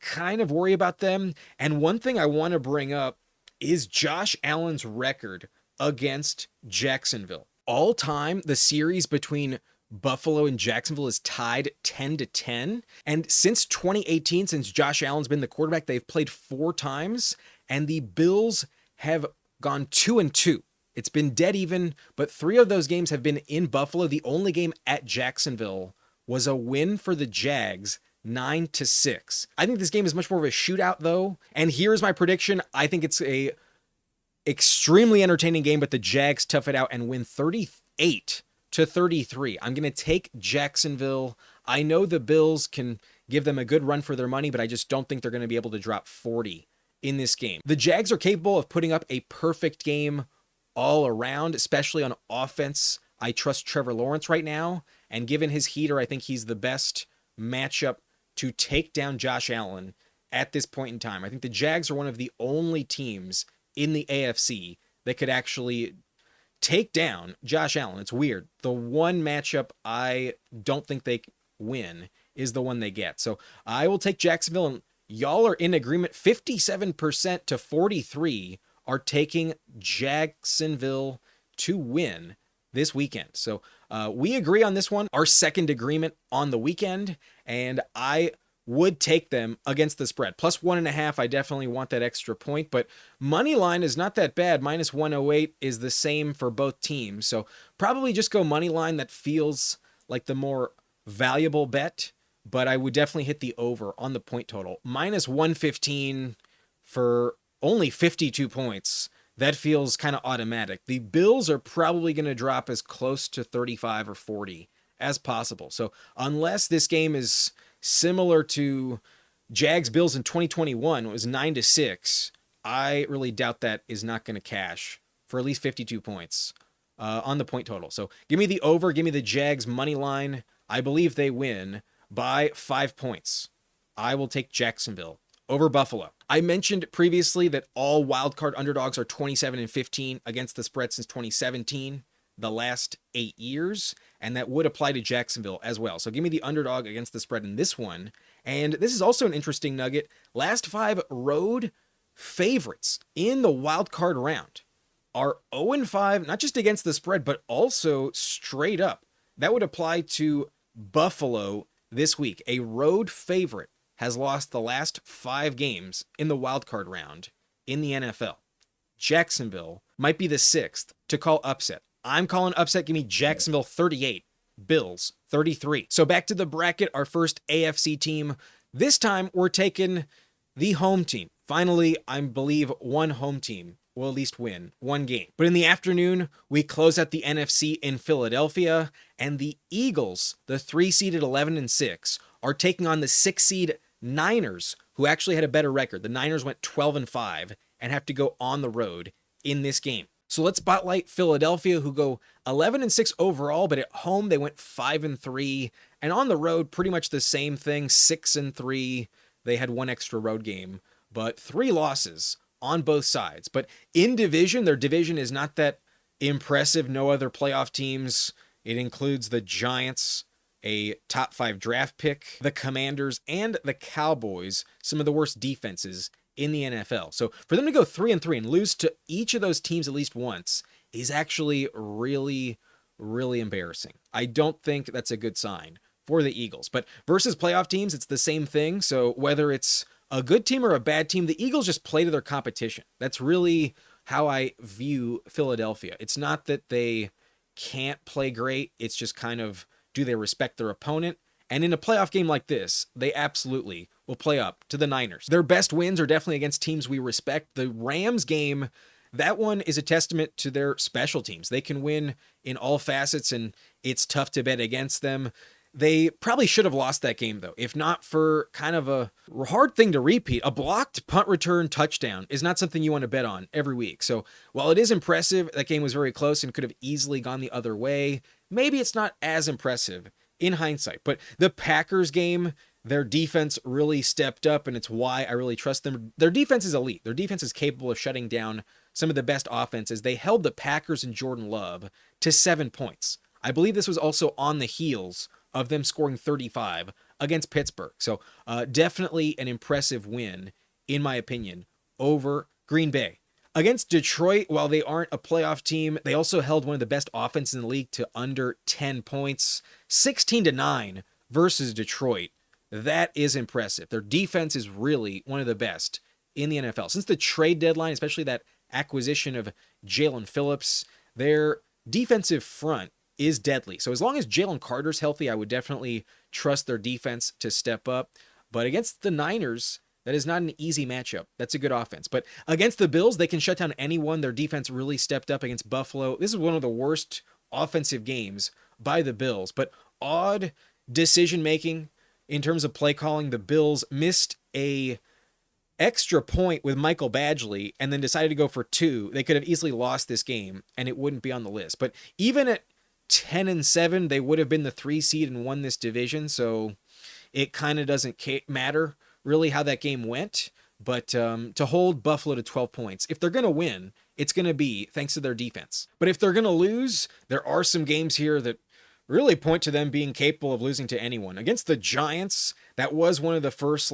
kind of worry about them. And one thing I want to bring up is Josh Allen's record against Jacksonville. All time, the series between Buffalo and Jacksonville is tied 10-10. And since 2018, since Josh Allen's been the quarterback, they've played 4 times, and the Bills have gone 2-2. It's been dead even, but 3 of those games have been in Buffalo. The only game at Jacksonville was a win for the Jags, 9-6. I think this game is much more of a shootout, though. And here's my prediction. I think it's a extremely entertaining game, but the Jags tough it out and win 38-33. I'm going to take Jacksonville. I know the Bills can give them a good run for their money, but I just don't think they're going to be able to drop 40 in this game. The Jags are capable of putting up a perfect game all around, especially on offense. I trust Trevor Lawrence right now, and given his heater, I think he's the best matchup to take down Josh Allen at this point in time. I think the Jags are one of the only teams in the AFC that could actually take down Josh Allen. It's weird. The one matchup I don't think they win is the one they get. So I will take Jacksonville, and y'all are in agreement. 57% to 43 are taking Jacksonville to win this weekend. So we agree on this one, our second agreement on the weekend, and I would take them against the spread. Plus 1.5, I definitely want that extra point, but money line is not that bad. Minus 108 is the same for both teams. So probably just go money line. That feels like the more valuable bet, but I would definitely hit the over on the point total. Minus 115 for only 52 points. That feels kind of automatic. The Bills are probably going to drop as close to 35 or 40 as possible. So unless this game is similar to Jags Bills in 2021, it was 9-6. I really doubt that is not going to cash for at least 52 points on the point total. So give me the over, give me the Jags money line. I believe they win by 5 points. I will take Jacksonville over Buffalo. I mentioned previously that all wildcard underdogs are 27-15 against the spread since 2017, the last 8 years, and that would apply to Jacksonville as well. So give me the underdog against the spread in this one. And this is also an interesting nugget. Last 5 road favorites in the wildcard round are 0-5, not just against the spread, but also straight up. That would apply to Buffalo this week. A road favorite has lost the last 5 games in the wildcard round in the NFL. Jacksonville might be the 6th to call upset. I'm calling upset. Give me Jacksonville 38, Bills 33. So back to the bracket, our first AFC team. This time we're taking the home team. Finally, I believe one home team will at least win one game. But in the afternoon, we close out the NFC in Philadelphia, and the Eagles, the 3-seeded 11-6, are taking on the 6-seed Niners, who actually had a better record. The Niners went 12-5 and have to go on the road in this game. So let's spotlight Philadelphia, who go 11-6 overall, but at home they went 5-3, and on the road pretty much the same thing, 6-3. They had one extra road game, but 3 losses on both sides. But in division, their division is not that impressive. No other playoff teams. It includes the Giants, a top 5 draft pick, the Commanders, and the Cowboys, some of the worst defenses in the NFL. So for them to go 3-3 and lose to each of those teams at least once is actually really, really embarrassing. I don't think that's a good sign for the Eagles. But versus playoff teams, it's the same thing. So whether it's a good team or a bad team, the Eagles just play to their competition. That's really how I view Philadelphia. It's not that they can't play great. It's just kind of, do they respect their opponent? And in a playoff game like this, they absolutely will play up to the Niners. Their best wins are definitely against teams we respect. The Rams game, that one is a testament to their special teams. They can win in all facets, and it's tough to bet against them. They probably should have lost that game, though, if not for kind of a hard thing to repeat. A blocked punt return touchdown is not something you want to bet on every week. So while it is impressive, that game was very close and could have easily gone the other way, maybe it's not as impressive in hindsight. But the Packers game, their defense really stepped up, and it's why I really trust them. Their defense is elite. Their defense is capable of shutting down some of the best offenses. They held the Packers and Jordan Love to 7 points. I believe this was also on the heels of them scoring 35 against Pittsburgh. So definitely an impressive win, in my opinion, over Green Bay. Against Detroit, while they aren't a playoff team, they also held one of the best offenses in the league to under 10 points, 16-9 versus Detroit. That is impressive. Their defense is really one of the best in the NFL. Since the trade deadline, especially that acquisition of Jalen Phillips, their defensive front is deadly. So as long as Jalen Carter's healthy, I would definitely trust their defense to step up. But against the Niners, that is not an easy matchup. That's a good offense. But against the Bills, they can shut down anyone. Their defense really stepped up against Buffalo. This is one of the worst offensive games by the Bills. But odd decision-making in terms of play calling. The Bills missed a extra point with Michael Badgley and then decided to go for 2. They could have easily lost this game, and it wouldn't be on the list. But even at 10-7, they would have been the 3 seed and won this division. So it kind of doesn't matter really how that game went. But to hold Buffalo to 12 points, if they're going to win, it's going to be thanks to their defense. But if they're going to lose, there are some games here that really point to them being capable of losing to anyone. Against the Giants, that was one of the first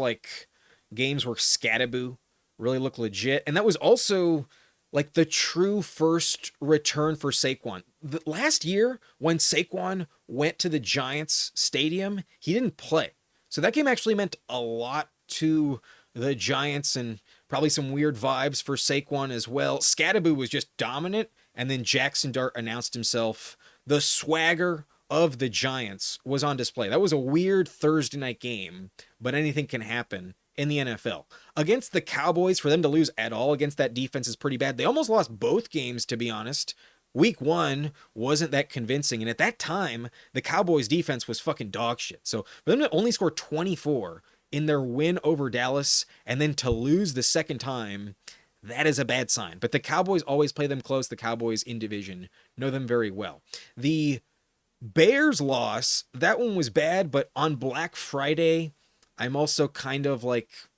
games where Scattaboo really looked legit. And that was also the true first return for Saquon. Last year, when Saquon went to the Giants stadium, he didn't play. So that game actually meant a lot to the Giants and probably some weird vibes for Saquon as well. Scattaboo was just dominant, and then Jackson Dart announced himself. The swagger of the Giants was on display. That was a weird Thursday night game, but anything can happen in the NFL. Against the Cowboys, for them to lose at all against that defense is pretty bad. They almost lost both games, to be honest. Week 1 wasn't that convincing, and at that time, the Cowboys defense was fucking dog shit. So for them to only score 24 in their win over Dallas and then to lose the second time, that is a bad sign. But the Cowboys always play them close. The Cowboys in division know them very well. The Bears loss, that one was bad, but on Black Friday, I'm also kind of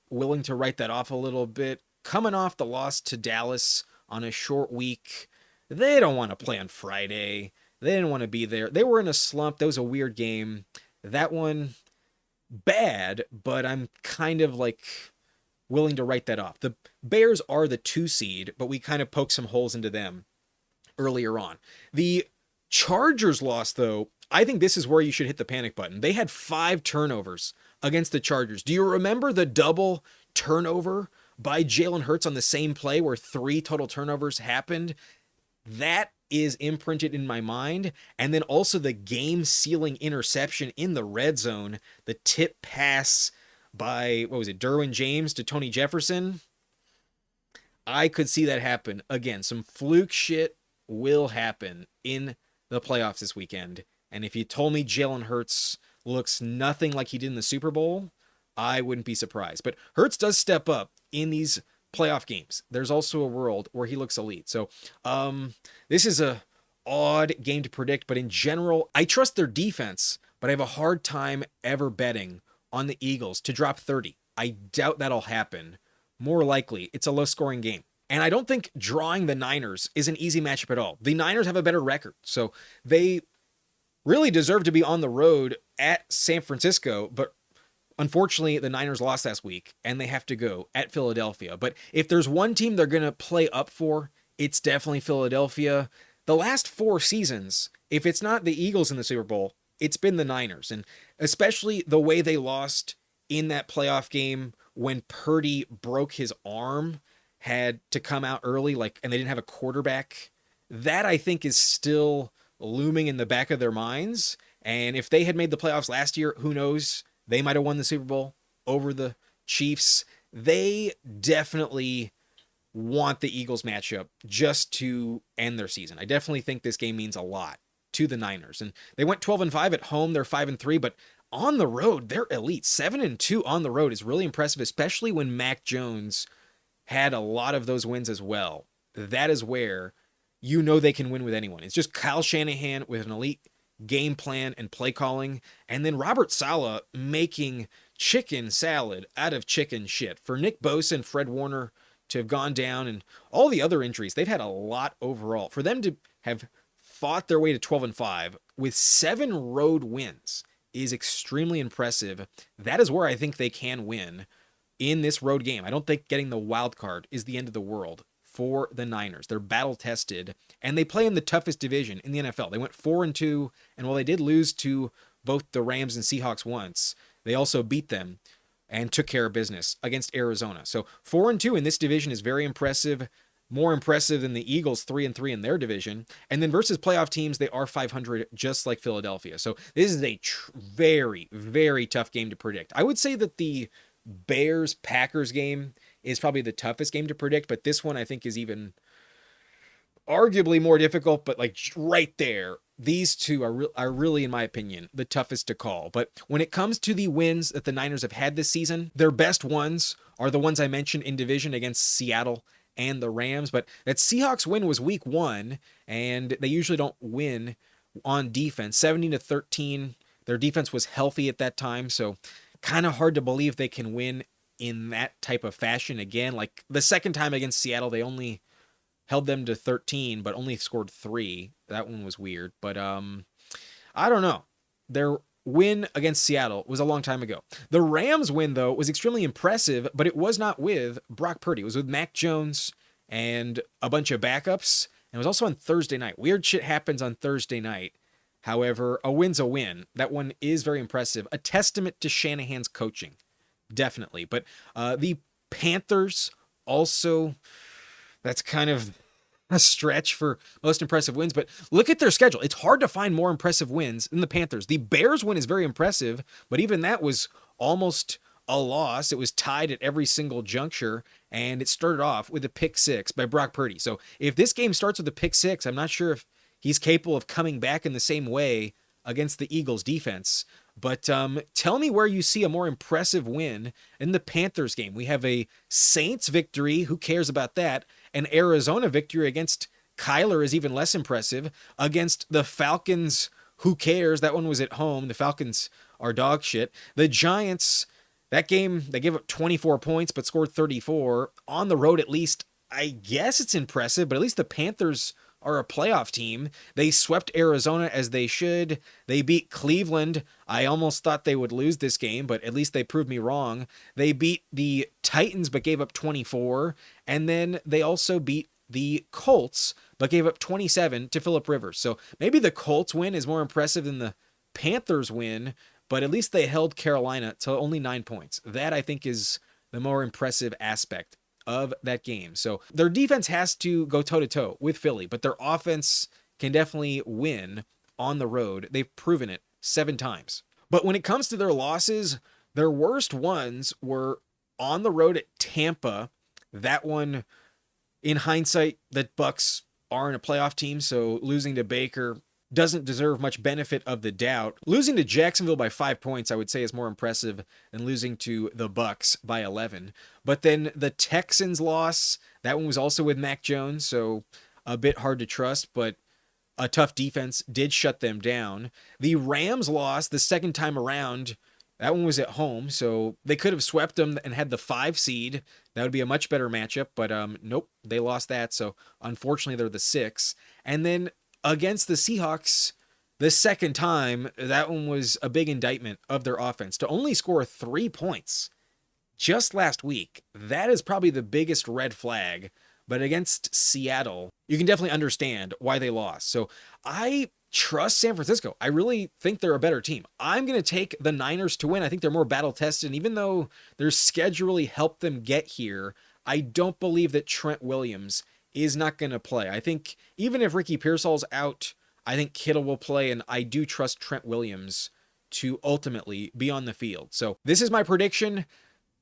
willing to write that off a little bit. Coming off the loss to Dallas on a short week, they don't want to play on Friday. They didn't want to be there. They were in a slump. That was a weird game. That one, bad, but I'm kind of willing to write that off. The Bears are the 2 seed, but we kind of poked some holes into them earlier on. The Chargers loss, though, I think this is where you should hit the panic button. They had 5 turnovers against the Chargers. Do you remember the double turnover by Jalen Hurts on the same play where 3 total turnovers happened? That is imprinted in my mind. And then also the game-sealing interception in the red zone, the tip pass by, Derwin James to Tony Jefferson. I could see that happen. Again, some fluke shit will happen in the playoffs this weekend. And if you told me Jalen Hurts looks nothing like he did in the Super Bowl, I wouldn't be surprised. But Hurts does step up in these playoff games. There's also a world where he looks elite. So this is a odd game to predict, but in general, I trust their defense, but I have a hard time ever betting on the Eagles to drop 30. I doubt that'll happen. More likely, it's a low-scoring game. And I don't think drawing the Niners is an easy matchup at all. The Niners have a better record, so they really deserve to be on the road at San Francisco, but Unfortunately, the Niners lost last week, and they have to go at Philadelphia. But if there's one team they're going to play up for, it's definitely Philadelphia. The last 4 seasons, if it's not the Eagles in the Super Bowl, it's been the Niners. And especially the way they lost in that playoff game when Purdy broke his arm, had to come out early, and they didn't have a quarterback. That, I think, is still looming in the back of their minds. And if they had made the playoffs last year, who knows? They might have won the Super Bowl over the Chiefs. They definitely want the Eagles matchup just to end their season. I definitely think this game means a lot to the Niners. And they went 12-5 at home. They're 5-3, but on the road, they're elite. 7-2 on the road is really impressive, especially when Mac Jones had a lot of those wins as well. That is where you know they can win with anyone. It's just Kyle Shanahan with an elite game plan and play calling, and then Robert Saleh making chicken salad out of chicken shit. For Nick Bosa and Fred Warner to have gone down and all the other injuries, they've had a lot overall. For them to have fought their way to 12-5 with 7 road wins is extremely impressive. That is where I think they can win in this road game. I don't think getting the wild card is the end of the world for the Niners. They're battle tested, and they play in the toughest division in the NFL. They went 4-2, and while they did lose to both the Rams and Seahawks once, they also beat them and took care of business against Arizona. So 4-2 in this division is very impressive, more impressive than the Eagles 3-3 in their division. And then versus playoff teams, they are 500, just like Philadelphia. So this is a very, very tough game to predict. I would say that the Bears-Packers game is probably the toughest game to predict, but this one I think is even arguably more difficult, but right there, these two are really, in my opinion, the toughest to call. But when it comes to the wins that the Niners have had this season, their best ones are the ones I mentioned in division against Seattle and the Rams. But that Seahawks win was week 1, and they usually don't win on defense. 17-13, their defense was healthy at that time, so kind of hard to believe they can win in that type of fashion again. Like the second time against Seattle, they only held them to 13, but only scored 3. That one was weird. But I don't know. Their win against Seattle was a long time ago. The Rams win, though, was extremely impressive, but it was not with Brock Purdy. It was with Mac Jones and a bunch of backups. And it was also on Thursday night. Weird shit happens on Thursday night. However, a win's a win. That one is very impressive. A testament to Shanahan's coaching. Definitely. But the Panthers also, that's kind of a stretch for most impressive wins, but look at their schedule. It's hard to find more impressive wins than the Panthers. The Bears win is very impressive, but even that was almost a loss. It was tied at every single juncture, and it started off with a pick 6 by Brock Purdy. So if this game starts with a pick 6, I'm not sure if he's capable of coming back in the same way against the Eagles defense. But tell me where you see a more impressive win in the Panthers game. We have a Saints victory. Who cares about that? An Arizona victory against Kyler is even less impressive. Against the Falcons, who cares? That one was at home. The Falcons are dog shit. The Giants, that game, they gave up 24 points but scored 34. On the road, at least, I guess it's impressive, but at least the Panthers are a playoff team. They swept Arizona as they should. They beat Cleveland. I almost thought they would lose this game, but at least they proved me wrong. They beat the Titans but gave up 24. And then they also beat the Colts but gave up 27 to Phillip Rivers. So maybe the Colts win is more impressive than the Panthers win, but at least they held Carolina to only 9 points. That, I think, is the more impressive aspect of that game. So their defense has to go toe-to-toe with Philly, but their offense can definitely win on the road. They've proven it 7 times. But when it comes to their losses, their worst ones were on the road at Tampa. That one, in hindsight, the Bucs aren't a playoff team, so losing to Baker doesn't deserve much benefit of the doubt. Losing to Jacksonville by 5 points, I would say, is more impressive than losing to the Bucs by 11. But then the Texans loss, that one was also with Mac Jones, so a bit hard to trust, but a tough defense did shut them down. The Rams loss, the second time around, that one was at home, so they could have swept them and had the 5 seed. That would be a much better matchup, but nope, they lost that, so unfortunately they're the 6. And then against the Seahawks, the second time, that one was a big indictment of their offense. To only score 3 points just last week, that is probably the biggest red flag. But against Seattle, you can definitely understand why they lost. So I trust San Francisco. I really think they're a better team. I'm going to take the Niners to win. I think they're more battle tested. And even though their schedule really helped them get here, I don't believe that Trent Williams is not going to play. I think even if Ricky Pearsall's out, I think Kittle will play. And I do trust Trent Williams to ultimately be on the field. So this is my prediction.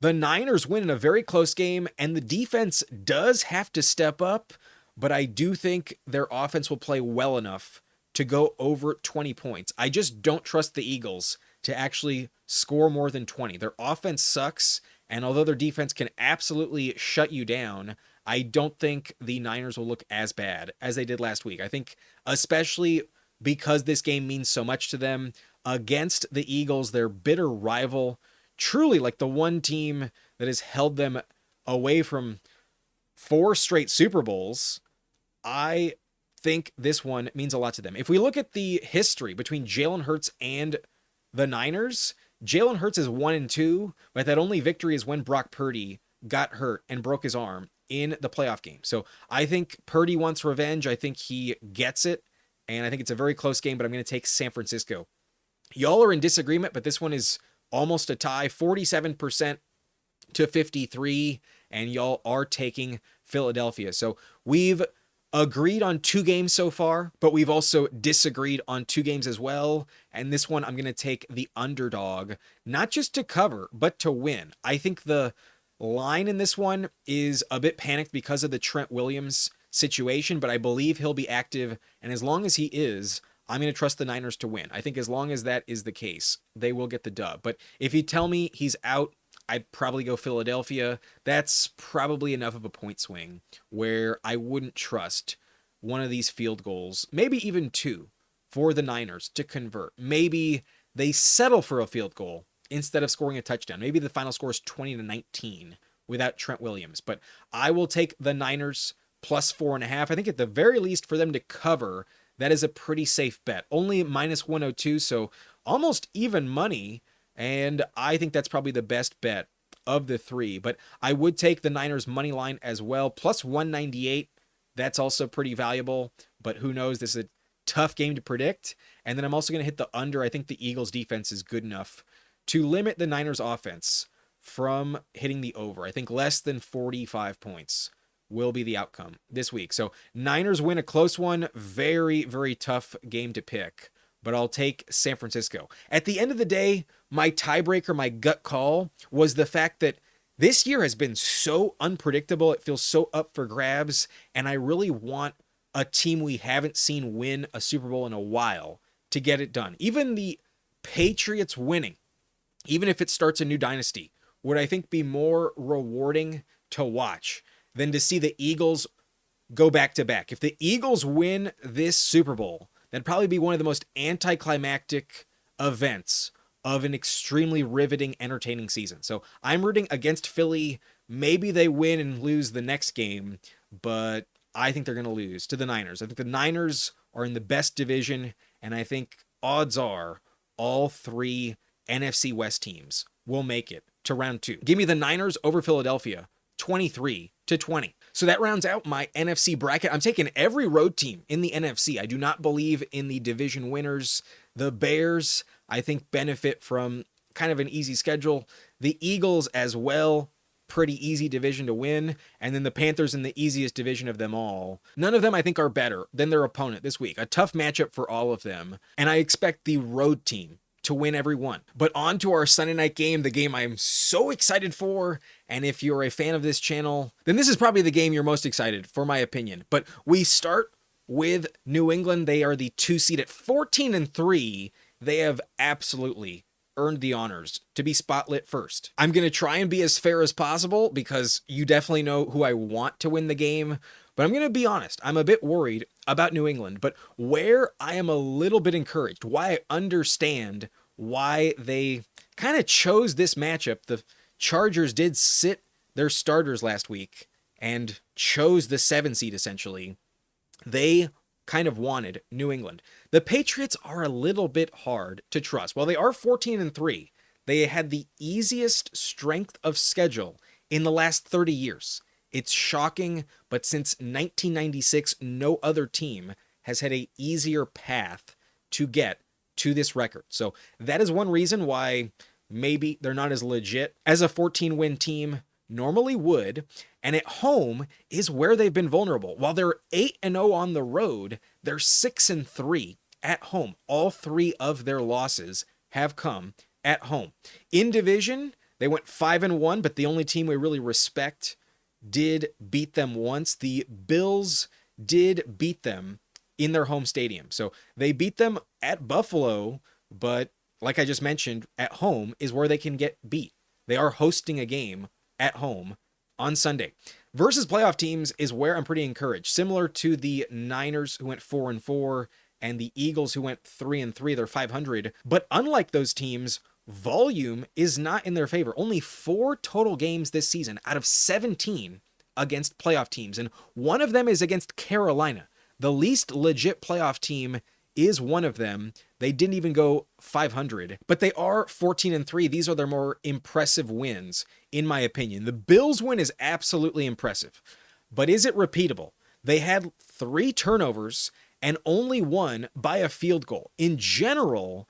The Niners win in a very close game, and the defense does have to step up, but I do think their offense will play well enough to go over 20 points. I just don't trust the Eagles to actually score more than 20. Their offense sucks, and although their defense can absolutely shut you down, I don't think the Niners will look as bad as they did last week. I think especially because this game means so much to them against the Eagles, their bitter rival, truly like the one team that has held them away from 4 straight Super Bowls. I think this one means a lot to them. If we look at the history between Jalen Hurts and the Niners, Jalen Hurts is 1-2, but that only victory is when Brock Purdy got hurt and broke his arm in the playoff game. So I think Purdy wants revenge. I think he gets it, and I think it's a very close game, but I'm going to take San Francisco. Y'all are in disagreement, but this one is almost a tie, 47% to 53%, and y'all are taking Philadelphia. So we've agreed on 2 games so far, but we've also disagreed on 2 games as well. And this one, I'm going to take the underdog, not just to cover, but to win. I think the line in this one is a bit panicked because of the Trent Williams situation, but I believe he'll be active. And as long as he is, I'm going to trust the Niners to win. I think as long as that is the case, they will get the dub. But if you tell me he's out, I'd probably go Philadelphia. That's probably enough of a point swing where I wouldn't trust one of these field goals, maybe even 2, for the Niners to convert. Maybe they settle for a field goal instead of scoring a touchdown. Maybe the final score is 20-19 without Trent Williams. But I will take the Niners plus 4.5. I think at the very least for them to cover, that is a pretty safe bet. Only minus 102, so almost even money. And I think that's probably the best bet of the 3. But I would take the Niners money line as well. Plus 198. That's also pretty valuable. But who knows? This is a tough game to predict. And then I'm also going to hit the under. I think the Eagles defense is good enough to limit the Niners offense from hitting the over. I think less than 45 points will be the outcome this week. So Niners win a close one. Very, very tough game to pick. But I'll take San Francisco. At the end of the day, my tiebreaker, my gut call, was the fact that this year has been so unpredictable. It feels so up for grabs. And I really want a team we haven't seen win a Super Bowl in a while to get it done. Even the Patriots winning, even if it starts a new dynasty, would I think be more rewarding to watch than to see the Eagles go back to back. If the Eagles win this Super Bowl, that'd probably be one of the most anticlimactic events of an extremely riveting, entertaining season. So I'm rooting against Philly. Maybe they win and lose the next game, but I think they're going to lose to the Niners. I think the Niners are in the best division, and I think odds are all 3 NFC West teams will make it to round 2. Give me the Niners over Philadelphia, 23-20. So that rounds out my NFC bracket. I'm taking every road team in the NFC. I do not believe in the division winners. The Bears, I think, benefit from kind of an easy schedule. The Eagles as well, pretty easy division to win. And then the Panthers in the easiest division of them all. None of them, I think, are better than their opponent this week. A tough matchup for all of them. And I expect the road team to win every one. But on to our Sunday night game, the game I'm so excited for. And if you're a fan of this channel, then this is probably the game you're most excited for, my opinion. But we start with New England. They are the 2 seed at 14-3. They have absolutely earned the honors to be spotlit first. I'm going to try and be as fair as possible because you definitely know who I want to win the game. But I'm going to be honest, I'm a bit worried about New England. But where I am a little bit encouraged, why I understand why they kind of chose this matchup. The Chargers did sit their starters last week and chose the 7 seed essentially. They kind of wanted New England. The Patriots are a little bit hard to trust. While they are 14-3, they had the easiest strength of schedule in the last 30 years. It's shocking, but since 1996, no other team has had an easier path to get to this record. So that is one reason why maybe they're not as legit as a 14-win team normally would. And at home is where they've been vulnerable. While they're 8-0 on the road, they're 6-3 at home. All three of their losses have come at home. In division, they went 5-1, but the only team we really respect did beat them once. The Bills did beat them in their home stadium. So they beat them at Buffalo, but like I just mentioned, at home is where they can get beat. They are hosting a game at home on Sunday. Versus playoff teams is where I'm pretty encouraged. Similar to the Niners, who went 4-4, and the Eagles, who went 3-3, they're 500. But unlike those teams, volume is not in their favor. Only 4 total games this season out of 17 against playoff teams, and one of them is against Carolina. The least legit playoff team is one of them. They didn't even go 500, but they are 14-3. These are their more impressive wins, in my opinion. The Bills win is absolutely impressive, but is it repeatable? They had 3 turnovers and only won by a field goal. In general,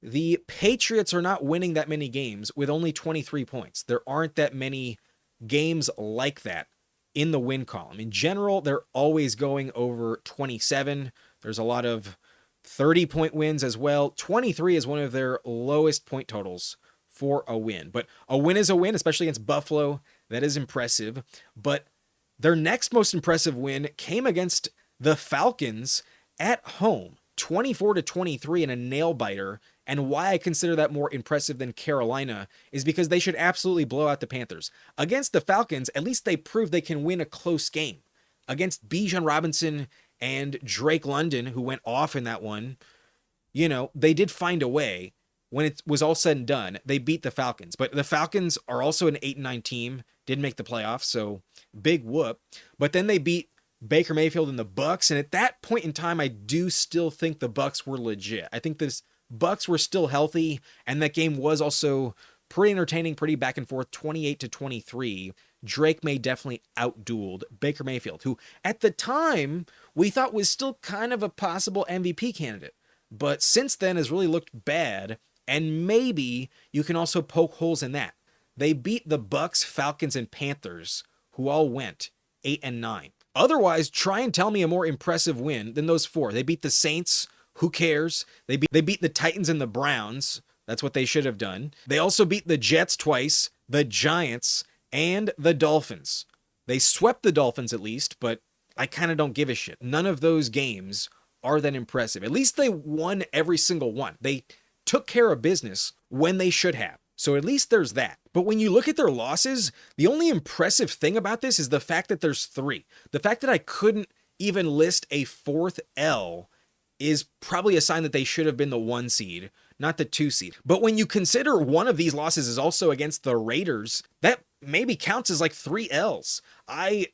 the Patriots are not winning that many games with only 23 points. There aren't that many games like that in the win column. In general, they're always going over 27. There's a lot of 30-point wins as well. 23 is one of their lowest point totals for a win. But a win is a win, especially against Buffalo. That is impressive. But their next most impressive win came against the Falcons at home, 24-23 in a nail-biter. And why I consider that more impressive than Carolina is because they should absolutely blow out the Panthers. Against the Falcons, at least they proved they can win a close game. Against Bijan Robinson and Drake London, who went off in that one, they did find a way. When it was all said and done, they beat the Falcons. But the Falcons are also an 8-9 team, didn't make the playoffs, so big whoop. But then they beat Baker Mayfield and the Bucs, and at that point in time, I do still think the Bucs were legit. I think this Bucs were still healthy, and that game was also pretty entertaining, pretty back and forth, 28-23. Drake May definitely outdueled Baker Mayfield, who at the time we thought was still kind of a possible MVP candidate, but since then has really looked bad, and maybe you can also poke holes in that. They beat the Bucs, Falcons, and Panthers, who all went 8-9. Otherwise, try and tell me a more impressive win than those 4. They beat the Saints. Who cares? They beat the Titans and the Browns. That's what they should have done. They also beat the Jets twice, the Giants, and the Dolphins. They swept the Dolphins at least, but I kind of don't give a shit. None of those games are that impressive. At least they won every single one. They took care of business when they should have. So at least there's that. But when you look at their losses, the only impressive thing about this is the fact that there's 3. The fact that I couldn't even list a 4th L is probably a sign that they should have been the 1 seed, not the 2 seed. But when you consider one of these losses is also against the Raiders, that maybe counts as like 3 L's. I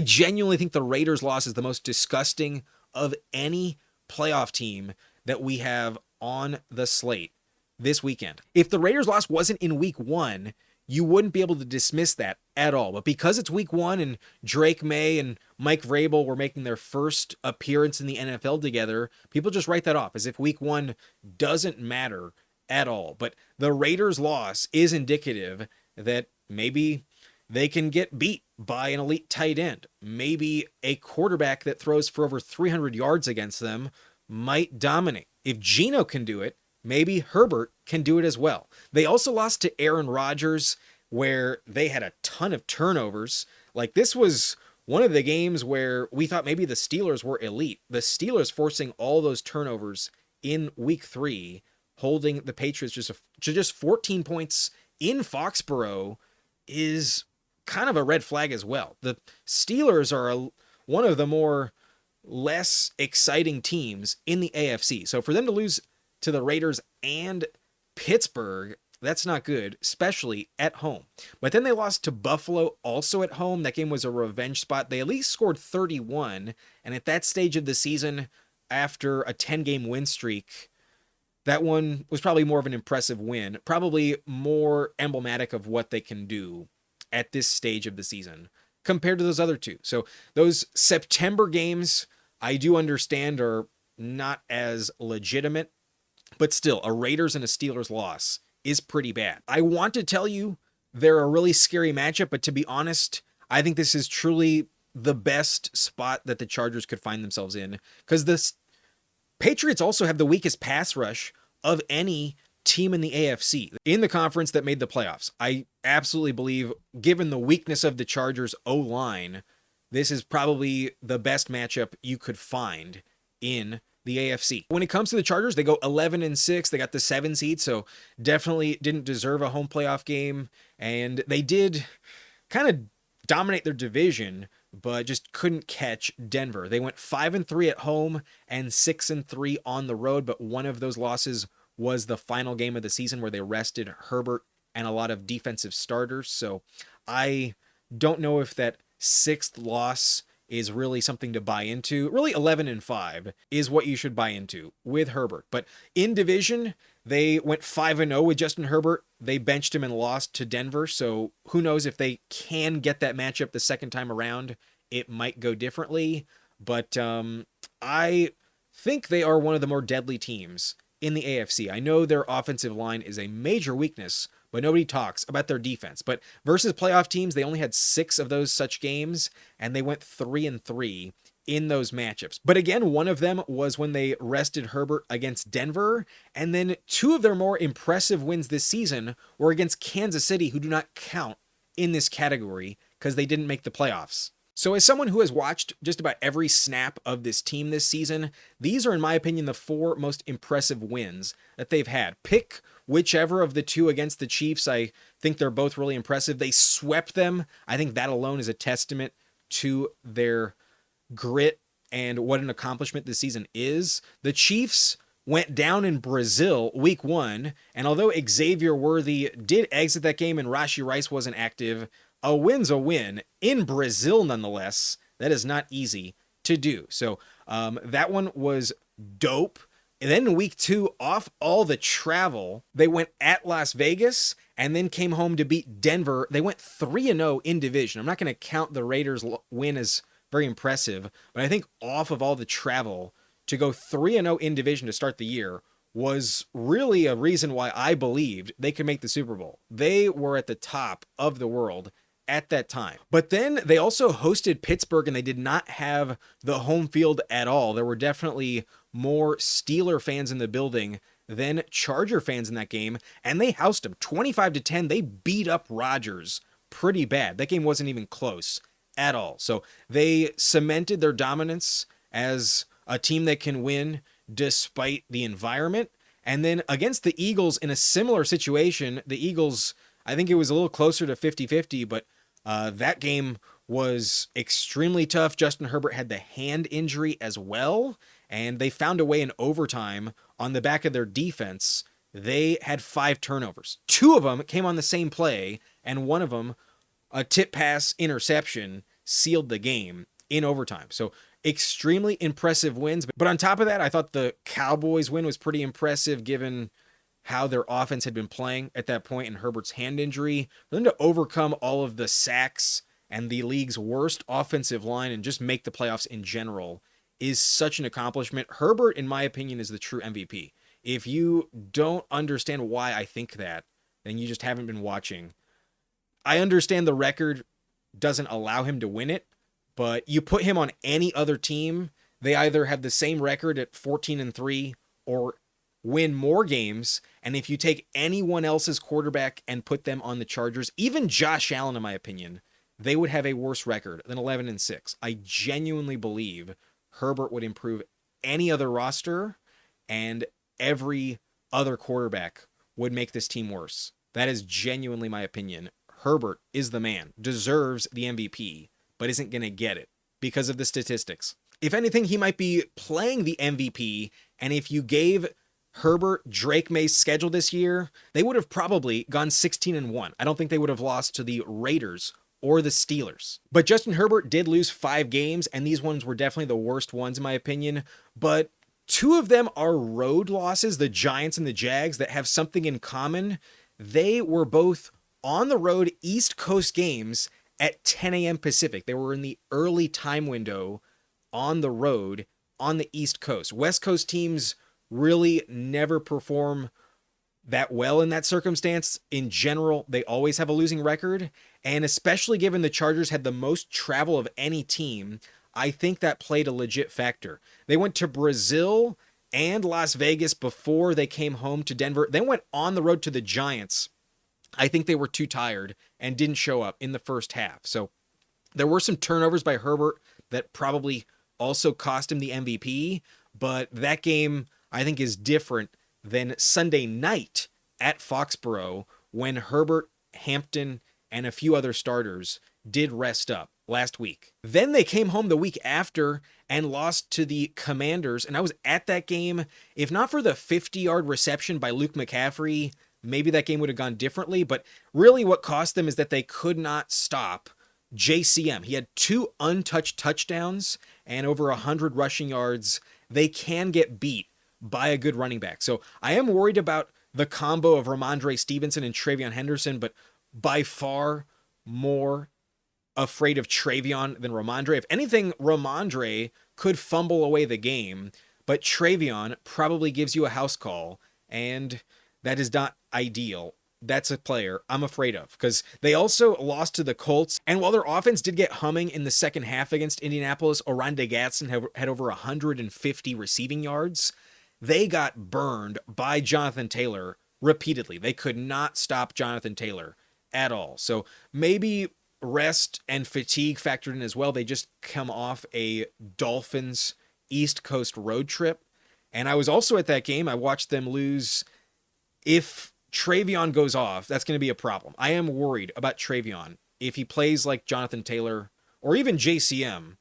genuinely think the Raiders loss is the most disgusting of any playoff team that we have on the slate this weekend. If the Raiders loss wasn't in week 1, you wouldn't be able to dismiss that at all. But because it's week 1 and Drake May and Mike Vrabel were making their first appearance in the NFL together, people just write that off as if week 1 doesn't matter at all. But the Raiders loss is indicative that maybe they can get beat by an elite tight end. Maybe a quarterback that throws for over 300 yards against them might dominate. If Geno can do it, maybe Herbert can do it as well. They also lost to Aaron Rodgers, where they had a ton of turnovers. Like, this was one of the games where we thought maybe the Steelers were elite. The Steelers forcing all those turnovers in week 3, holding the Patriots to just 14 points in Foxborough is kind of a red flag as well. The Steelers are one of the more less exciting teams in the AFC. So for them to lose to the Raiders and Pittsburgh, That's not good, especially at home. But then they lost to Buffalo also at home. That game was a revenge spot. They at least scored 31. And at that stage of the season, after a 10-game win streak, that one was probably more of an impressive win, probably more emblematic of what they can do at this stage of the season compared to those other two. So those September games, I do understand, are not as legitimate, but still, a Raiders and a Steelers loss is pretty bad. I want to tell you they're a really scary matchup, but to be honest, I think this is truly the best spot that the Chargers could find themselves in, because the Patriots also have the weakest pass rush of any team in the AFC in the conference that made the playoffs. I absolutely believe, given the weakness of the Chargers O-line, this is probably the best matchup you could find in the AFC. When it comes to the Chargers, they go 11-6. They got the 7 seed, so definitely didn't deserve a home playoff game. And they did kind of dominate their division, but just couldn't catch Denver. They went 5-3 at home and 6-3 on the road, but one of those losses was the final game of the season where they rested Herbert and a lot of defensive starters. So I don't know if that 6th loss is really something to buy into. Really, 11-5 is what you should buy into with Herbert. But in division, they went 5-0 with Justin Herbert. They benched him and lost to Denver. So who knows if they can get that matchup the second time around. It might go differently. But I think they are one of the more deadly teams in the AFC. I know their offensive line is a major weakness, but nobody talks about their defense. But versus playoff teams, they only had 6 of those such games, and they went 3-3 in those matchups. But again, one of them was when they rested Herbert against Denver, and then 2 of their more impressive wins this season were against Kansas City, who do not count in this category because they didn't make the playoffs. So as someone who has watched just about every snap of this team this season, these are, in my opinion, the 4 most impressive wins that they've had. Pick whichever of the 2 against the Chiefs. I think they're both really impressive. They swept them. I think that alone is a testament to their grit and what an accomplishment this season is. The Chiefs went down in Brazil week 1, and although Xavier Worthy did exit that game and Rashee Rice wasn't active, a win's a win in Brazil nonetheless. That is not easy to do. So that one was dope. And then in week 2, off all the travel, they went at Las Vegas and then came home to beat Denver. They went 3-0 in division. I'm not going to count the Raiders win as very impressive, but I think off of all the travel to go 3-0 in division to start the year was really a reason why I believed they could make the Super Bowl. They were at the top of the world at that time. But then they also hosted Pittsburgh, and they did not have the home field at all. There were definitely more Steeler fans in the building than Charger fans in that game, and they housed them 25-10. They beat up Rodgers pretty bad. That game wasn't even close at all. So they cemented their dominance as a team that can win despite the environment. And then against the Eagles in a similar situation, the Eagles, I think it was a little closer to 50-50, but that game was extremely tough. Justin Herbert had the hand injury as well, and they found a way in overtime on the back of their defense. They had 5 turnovers. 2 of them came on the same play, and one of them, a tip pass interception, sealed the game in overtime. So extremely impressive wins. But on top of that, I thought the Cowboys win was pretty impressive given how their offense had been playing at that point in Herbert's hand injury. For them to overcome all of the sacks and the league's worst offensive line and just make the playoffs in general is such an accomplishment. Herbert, in my opinion, is the true MVP. If you don't understand why I think that, then you just haven't been watching. I understand the record doesn't allow him to win it, but you put him on any other team, they either have the same record at 14-3 or win more games. And if you take anyone else's quarterback and put them on the Chargers, even Josh Allen, in my opinion, they would have a worse record than 11-6. I genuinely believe Herbert would improve any other roster, and every other quarterback would make this team worse. That is genuinely my opinion. Herbert is the man, deserves the MVP, but isn't going to get it because of the statistics. If anything, he might be playing the MVP, and if you gave Herbert, Drake May's schedule this year, they would have probably gone 16-1. I don't think they would have lost to the Raiders or the Steelers. But Justin Herbert did lose 5 games, and these ones were definitely the worst ones in my opinion. But 2 of them are road losses, the Giants and the Jags, that have something in common. They were both on the road East Coast games at 10 a.m. Pacific. They were in the early time window on the road on the East Coast. West Coast teams really never perform that well in that circumstance. In general, they always have a losing record, and especially given the Chargers had the most travel of any team, I think that played a legit factor. They went to Brazil and Las Vegas before they came home to Denver. They went on the road to the Giants. I think they were too tired and didn't show up in the first half. So there were some turnovers by Herbert that probably also cost him the MVP, but that game I think is different than Sunday night at Foxborough when Herbert, Hampton, and a few other starters did rest up last week. Then they came home the week after and lost to the Commanders, and I was at that game. If not for the 50-yard reception by Luke McCaffrey, maybe that game would have gone differently, but really what cost them is that they could not stop JCM. He had 2 untouched touchdowns and over 100 rushing yards. They can get beat by a good running back. So I am worried about the combo of Ramondre Stevenson and Travion Henderson, but by far more afraid of Travion than Ramondre. If anything, Ramondre could fumble away the game, but Travion probably gives you a house call, and that is not ideal. That's a player I'm afraid of, because they also lost to the Colts. And while their offense did get humming in the second half against Indianapolis, Orlando Gatson had over 150 receiving yards. They got burned by Jonathan Taylor repeatedly. They could not stop Jonathan Taylor at all. So maybe rest and fatigue factored in as well. They just come off a Dolphins East Coast road trip. And I was also at that game. I watched them lose. If Travion goes off, that's going to be a problem. I am worried about Travion. If he plays like Jonathan Taylor or even JCM,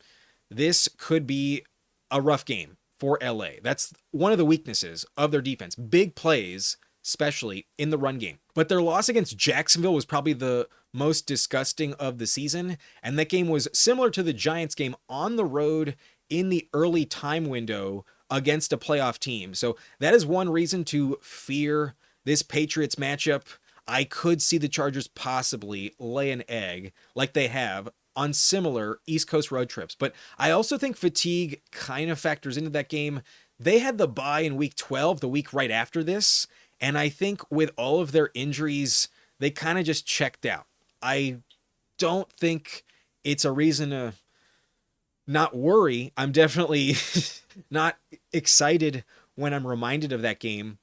this could be a rough game for LA. That's one of the weaknesses of their defense. Big plays, especially in the run game. But their loss against Jacksonville was probably the most disgusting of the season. And that game was similar to the Giants game on the road in the early time window against a playoff team. So that is one reason to fear this Patriots matchup. I could see the Chargers possibly lay an egg like they have on similar East Coast road trips. But I also think fatigue kind of factors into that game. They had the bye in week 12, the week right after this. And I think with all of their injuries, they kind of just checked out. I don't think it's a reason to not worry. I'm definitely not excited when I'm reminded of that game.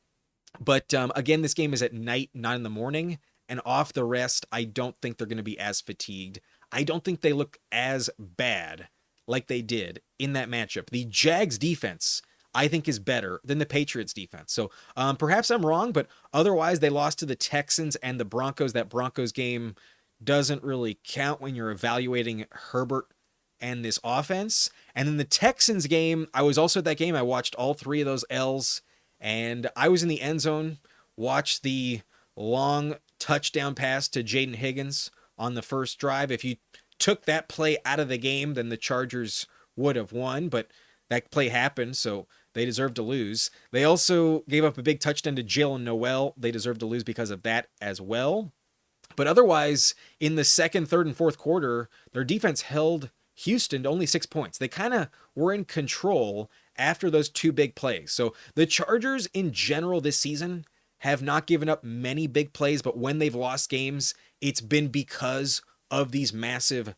But again, this game is at night, not in the morning. And off the rest, I don't think they're going to be as fatigued. I don't think they look as bad like they did in that matchup. The Jags defense, I think, is better than the Patriots defense. So perhaps I'm wrong, but otherwise they lost to the Texans and the Broncos. That Broncos game doesn't really count when you're evaluating Herbert and this offense. And in the Texans game, I was also at that game. I watched all 3 of those L's, and I was in the end zone, watched the long touchdown pass to Jaden Higgins on the first drive. If you took that play out of the game, then the Chargers would have won, but that play happened, so they deserve to lose. They also gave up a big touchdown to Jalen Noel. They deserve to lose because of that as well. But otherwise, in the second, third, and fourth quarter, their defense held Houston to only 6 points. They kind of were in control after those 2 big plays. So the Chargers in general this season have not given up many big plays, but when they've lost games, it's been because of these massive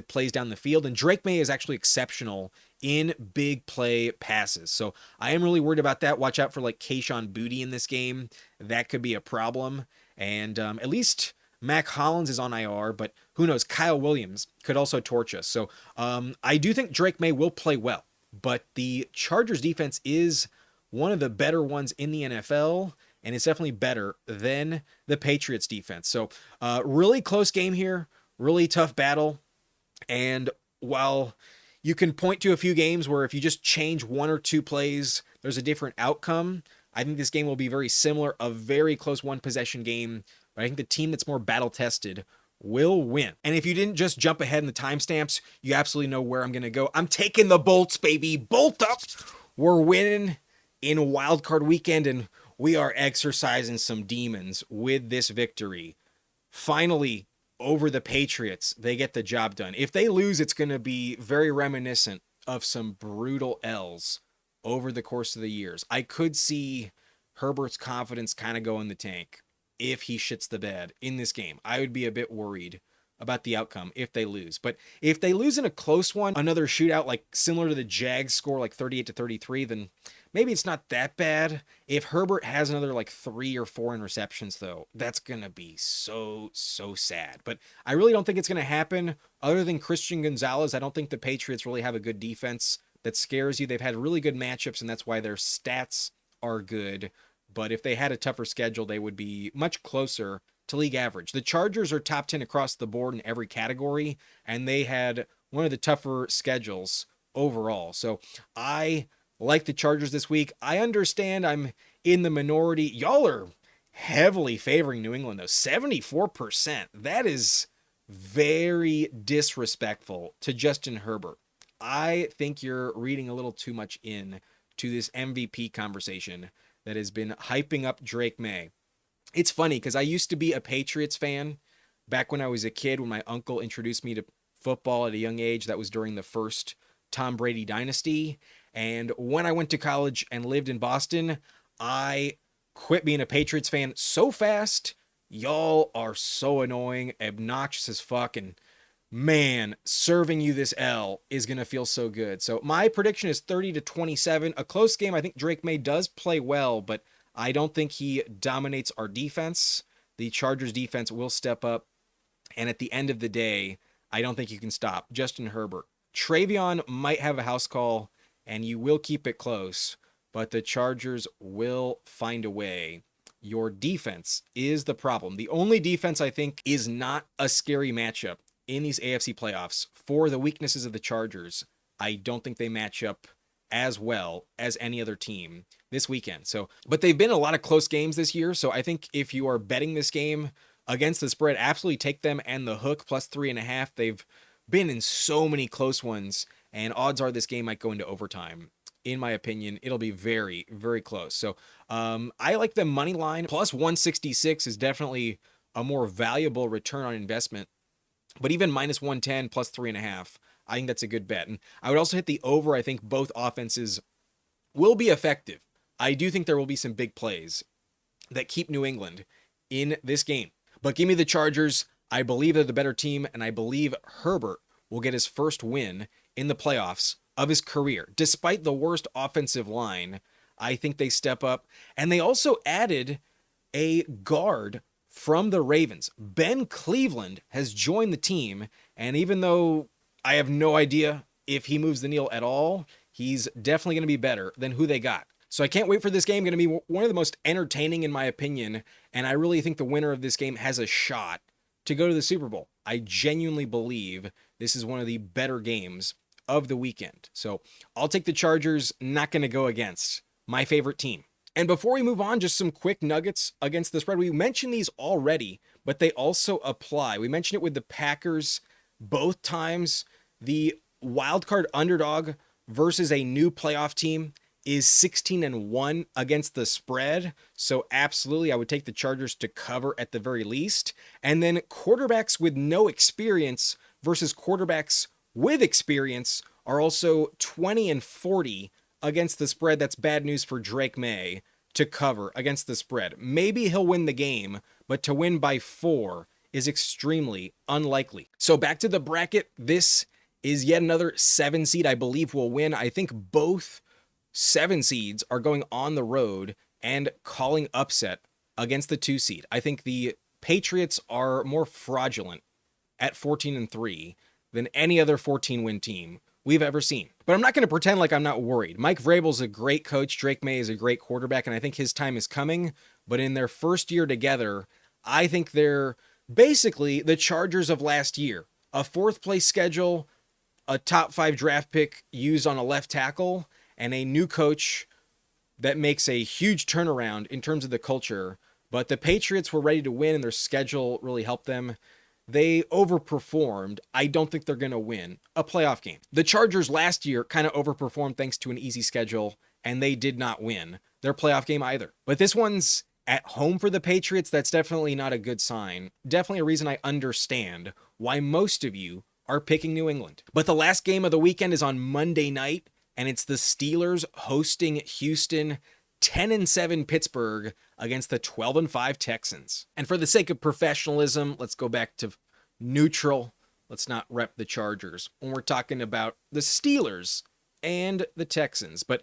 plays down the field. And Drake May is actually exceptional in big play passes. So I am really worried about that. Watch out for like Kayshon Boutte in this game. That could be a problem. And at least Mac Hollins is on IR, but who knows? Kyle Williams could also torch us. So I do think Drake May will play well, but the Chargers defense is one of the better ones in the NFL, and it's definitely better than the Patriots defense. So really close game here, really tough battle. And while you can point to a few games where if you just change 1 or 2 plays, there's a different outcome, I think this game will be very similar, a very close one-possession game, but I think the team that's more battle-tested will win. And if you didn't just jump ahead in the timestamps, you absolutely know where I'm going to go. I'm taking the Bolts, baby. Bolt up. We're winning in Wild Card Weekend, and we are exercising some demons with this victory. Finally, over the Patriots, they get the job done. If they lose, it's going to be very reminiscent of some brutal L's over the course of the years. I could see Herbert's confidence kind of go in the tank if he shits the bed in this game. I would be a bit worried about the outcome if they lose. But if they lose in a close one, another shootout like similar to the Jags score, like 38-33, then maybe it's not that bad. If Herbert has another like 3 or 4 interceptions, though, that's going to be so sad. But I really don't think it's going to happen. Other than Christian Gonzalez, I don't think the Patriots really have a good defense that scares you. They've had really good matchups, and that's why their stats are good. But if they had a tougher schedule, they would be much closer to league average. The Chargers are top 10 across the board in every category, and they had one of the tougher schedules overall. So I like the Chargers this week. I understand I'm in the minority. Y'all are heavily favoring New England, though. 74%. That is very disrespectful to Justin Herbert. I think you're reading a little too much in to this MVP conversation that has been hyping up Drake May. It's funny because I used to be a Patriots fan back when I was a kid, when my uncle introduced me to football at a young age. That was during the first Tom Brady dynasty. And when I went to college and lived in Boston, I quit being a Patriots fan so fast. Y'all are so annoying, obnoxious as fuck, and man, serving you this L is going to feel so good. So my prediction is 30-27. A close game. I think Drake May does play well, but I don't think he dominates our defense. The Chargers defense will step up. And at the end of the day, I don't think you can stop Justin Herbert. Travion might have a house call, and you will keep it close, but the Chargers will find a way. Your defense is the problem. The only defense I think is not a scary matchup in these AFC playoffs for the weaknesses of the Chargers. I don't think they match up as well as any other team this weekend. So, but they've been a lot of close games this year. So I think if you are betting this game against the spread, absolutely take them and the hook plus 3.5. They've been in so many close ones, and odds are this game might go into overtime. In my opinion, it'll be very, very close. So I like the money line. Plus 166 is definitely a more valuable return on investment. But even minus 110 plus 3.5, I think that's a good bet. And I would also hit the over. I think both offenses will be effective. I do think there will be some big plays that keep New England in this game. But give me the Chargers. I believe they're the better team, and I believe Herbert will get his first win in the playoffs of his career. Despite the worst offensive line, I think they step up. And they also added a guard from the Ravens. Ben Cleveland has joined the team, and even though I have no idea if he moves the needle at all, he's definitely going to be better than who they got. So I can't wait for this game. Going to be one of the most entertaining in my opinion, and I really think the winner of this game has a shot to go to the Super Bowl. I genuinely believe this is one of the better games of the weekend. So I'll take the Chargers, not going to go against my favorite team. And before we move on, just some quick nuggets against the spread. We mentioned these already, but they also apply. We mentioned it with the Packers both times. The wildcard underdog versus a new playoff team is 16-1 against the spread. So absolutely, I would take the Chargers to cover at the very least. And then quarterbacks with no experience versus quarterbacks with experience are also 20-40 against the spread. That's bad news for Drake May to cover against the spread. Maybe he'll win the game, but to win by 4 is extremely unlikely. So back to the bracket. This is yet another 7 seed I believe will win. I think both 7 seeds are going on the road and calling upset against the 2 seed. I think the Patriots are more fraudulent at 14-3 than any other 14-win team we've ever seen. But I'm not going to pretend like I'm not worried. Mike Vrabel's a great coach. Drake May is a great quarterback, and I think his time is coming. But in their first year together, I think they're basically the Chargers of last year. A 4th place schedule, a top 5 draft pick used on a left tackle, and a new coach that makes a huge turnaround in terms of the culture. But the Patriots were ready to win, and their schedule really helped them. They overperformed. I don't think they're going to win a playoff game. The Chargers last year kind of overperformed thanks to an easy schedule, and they did not win their playoff game either. But this one's at home for the Patriots. That's definitely not a good sign. Definitely a reason I understand why most of you are picking New England. But the last game of the weekend is on Monday night, and it's the Steelers hosting Houston. 10-7 Pittsburgh against the 12-5 Texans. And for the sake of professionalism, let's go back to neutral. Let's not rep the Chargers when we're talking about the Steelers and the Texans. But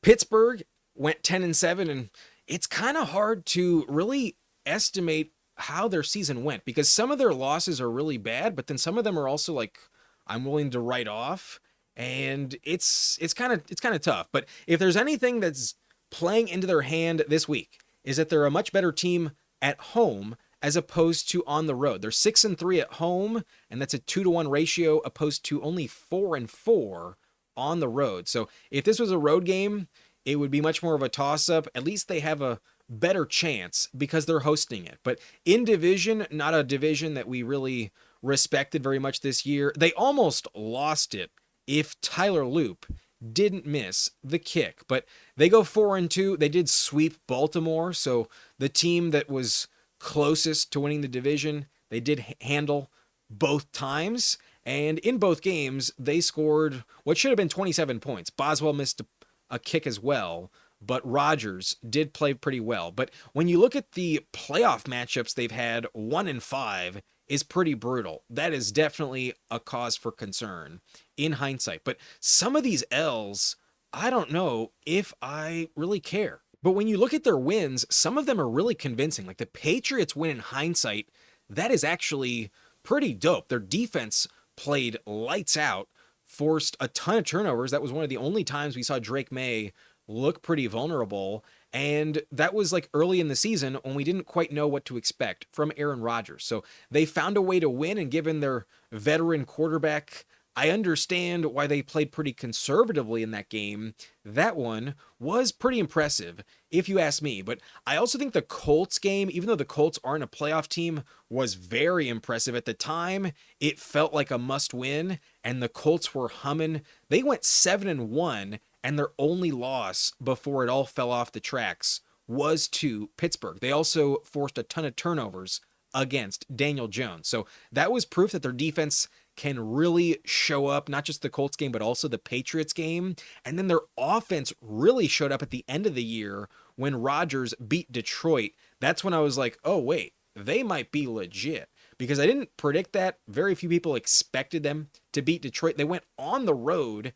Pittsburgh went 10-7, and it's kind of hard to really estimate how their season went because some of their losses are really bad, but then some of them are also like I'm willing to write off, and it's kind of tough. But if there's anything that's playing into their hand this week is that they're a much better team at home as opposed to on the road. They're 6-3 at home, and that's a 2-to-1 ratio opposed to only 4-4 on the road. So if this was a road game, it would be much more of a toss-up. At least they have a better chance because they're hosting it. But in division, not a division that we really respected very much this year. They almost lost it if Tyler Loop didn't miss the kick, but they go 4-2. They did sweep Baltimore, so the team that was closest to winning the division, they did handle both times, and in both games, they scored what should have been 27 points. Boswell missed a kick as well, but Rodgers did play pretty well. But when you look at the playoff matchups they've had, 1-5 is pretty brutal. That is definitely a cause for concern in hindsight. But some of these L's, I don't know if I really care. But when you look at their wins, some of them are really convincing. Like the Patriots win in hindsight, that is actually pretty dope. Their defense played lights out, forced a ton of turnovers. That was one of the only times we saw Drake May look pretty vulnerable. And that was like early in the season when we didn't quite know what to expect from Aaron Rodgers. So they found a way to win, and given their veteran quarterback, I understand why they played pretty conservatively in that game. That one was pretty impressive, if you ask me. But I also think the Colts game, even though the Colts aren't a playoff team, was very impressive. At the time, it felt like a must-win, and the Colts were humming. They went 7-1, and their only loss before it all fell off the tracks was to Pittsburgh. They also forced a ton of turnovers against Daniel Jones. So that was proof that their defense can really show up, not just the Colts game, but also the Patriots game. And then their offense really showed up at the end of the year when Rodgers beat Detroit. That's when I was like, oh, wait, they might be legit. Because I didn't predict that. Very few people expected them to beat Detroit. They went on the road.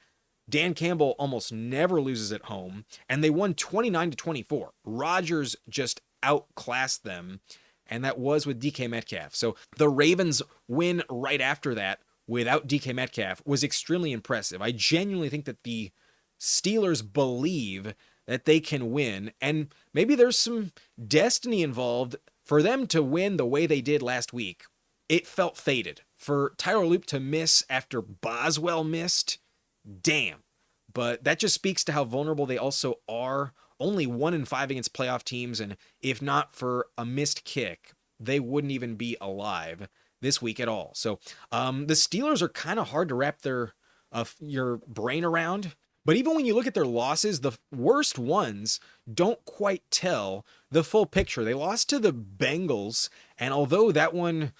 Dan Campbell almost never loses at home, and they won 29-24. Rodgers just outclassed them, and that was with DK Metcalf. So the Ravens win right after that without DK Metcalf was extremely impressive. I genuinely think that the Steelers believe that they can win, and maybe there's some destiny involved for them to win the way they did last week. It felt fated. For Tyler Loop to miss after Boswell missed, damn. But that just speaks to how vulnerable they also are. Only 1-5 against playoff teams, and if not for a missed kick, they wouldn't even be alive this week at all. So the Steelers are kind of hard to wrap your brain around. But even when you look at their losses, the worst ones don't quite tell the full picture. They lost to the Bengals, and although that one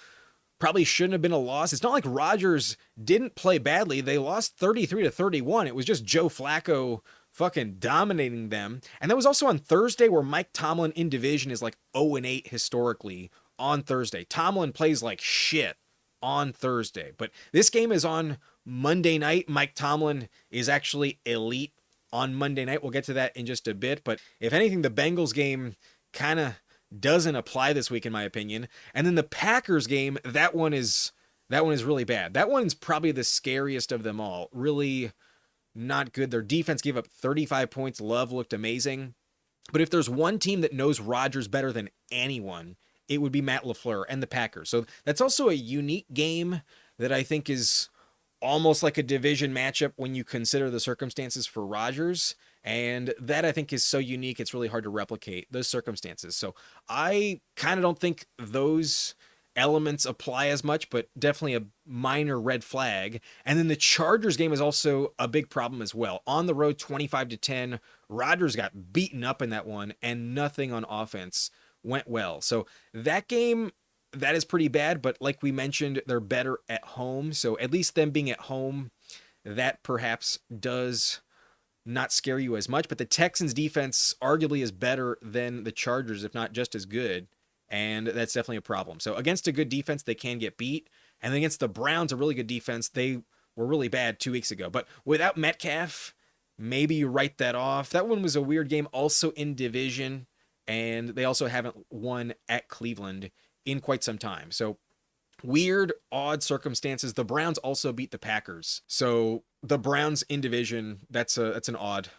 probably shouldn't have been a loss, it's not like Rodgers didn't play badly. They lost 33-31. It was just Joe Flacco fucking dominating them. And that was also on Thursday, where Mike Tomlin in division is like 0-8 historically on Thursday. Tomlin plays like shit on Thursday. But this game is on Monday night. Mike Tomlin is actually elite on Monday night. We'll get to that in just a bit. But if anything, the Bengals game kind of doesn't apply this week, in my opinion. And then the Packers game, that one is really bad. That one's probably the scariest of them all. Really not good. Their defense gave up 35 points. Love looked amazing. But if there's one team that knows Rodgers better than anyone, it would be Matt LaFleur and the Packers. So that's also a unique game that I think is almost like a division matchup when you consider the circumstances for Rodgers. And that I think is so unique, it's really hard to replicate those circumstances. So I kind of don't think those elements apply as much, but definitely a minor red flag. And then the Chargers game is also a big problem as well. On the road, 25-10. Rodgers got beaten up in that one, and nothing on offense went well. So that game, that is pretty bad, but like we mentioned, they're better at home. So at least them being at home, that perhaps does not scare you as much. But the Texans defense arguably is better than the Chargers, if not just as good. And that's definitely a problem. So against a good defense, they can get beat. And against the Browns, a really good defense, they were really bad 2 weeks ago. But without Metcalf, maybe you write that off. That one was a weird game, also in division. And they also haven't won at Cleveland in quite some time. So weird, odd circumstances. The Browns also beat the Packers. So the Browns in division, that's an odd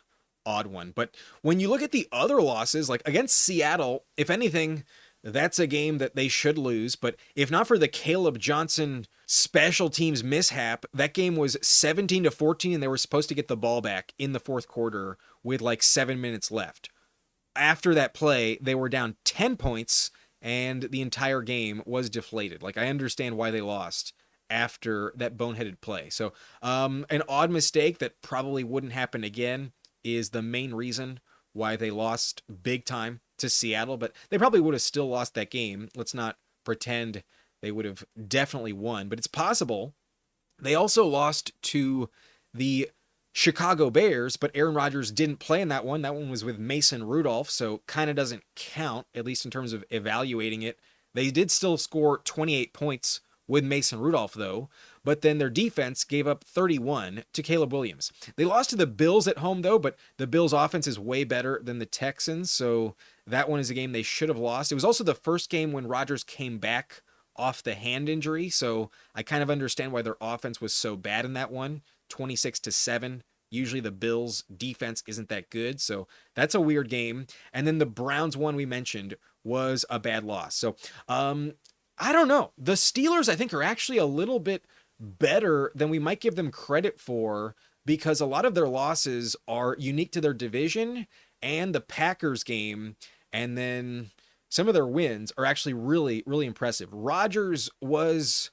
one. But when you look at the other losses, like against Seattle, if anything, that's a game that they should lose. But if not for the Caleb Johnson special teams mishap, that game was 17-14, and they were supposed to get the ball back in the fourth quarter with like 7 minutes left. After that play, they were down 10 points, and the entire game was deflated. Like, I understand why they lost after that boneheaded play. So an odd mistake that probably wouldn't happen again is the main reason why they lost big time to Seattle, but they probably would have still lost that game. Let's not pretend they would have definitely won, but it's possible. They also lost to the Chicago Bears, but Aaron Rodgers didn't play in that one. That one was with Mason Rudolph, so kind of doesn't count, at least in terms of evaluating it. They did still score 28 points with Mason Rudolph, though, but then their defense gave up 31 to Caleb Williams. They lost to the Bills at home, though, but the Bills' offense is way better than the Texans, so that one is a game they should have lost. It was also the first game when Rodgers came back off the hand injury, so I kind of understand why their offense was so bad in that one, 26-7. Usually the Bills' defense isn't that good, so that's a weird game. And then the Browns one we mentioned was a bad loss. So, I don't know. The Steelers, I think, are actually a little bit better than we might give them credit for, because a lot of their losses are unique to their division and the Packers game, and then some of their wins are actually really, really impressive. Rodgers was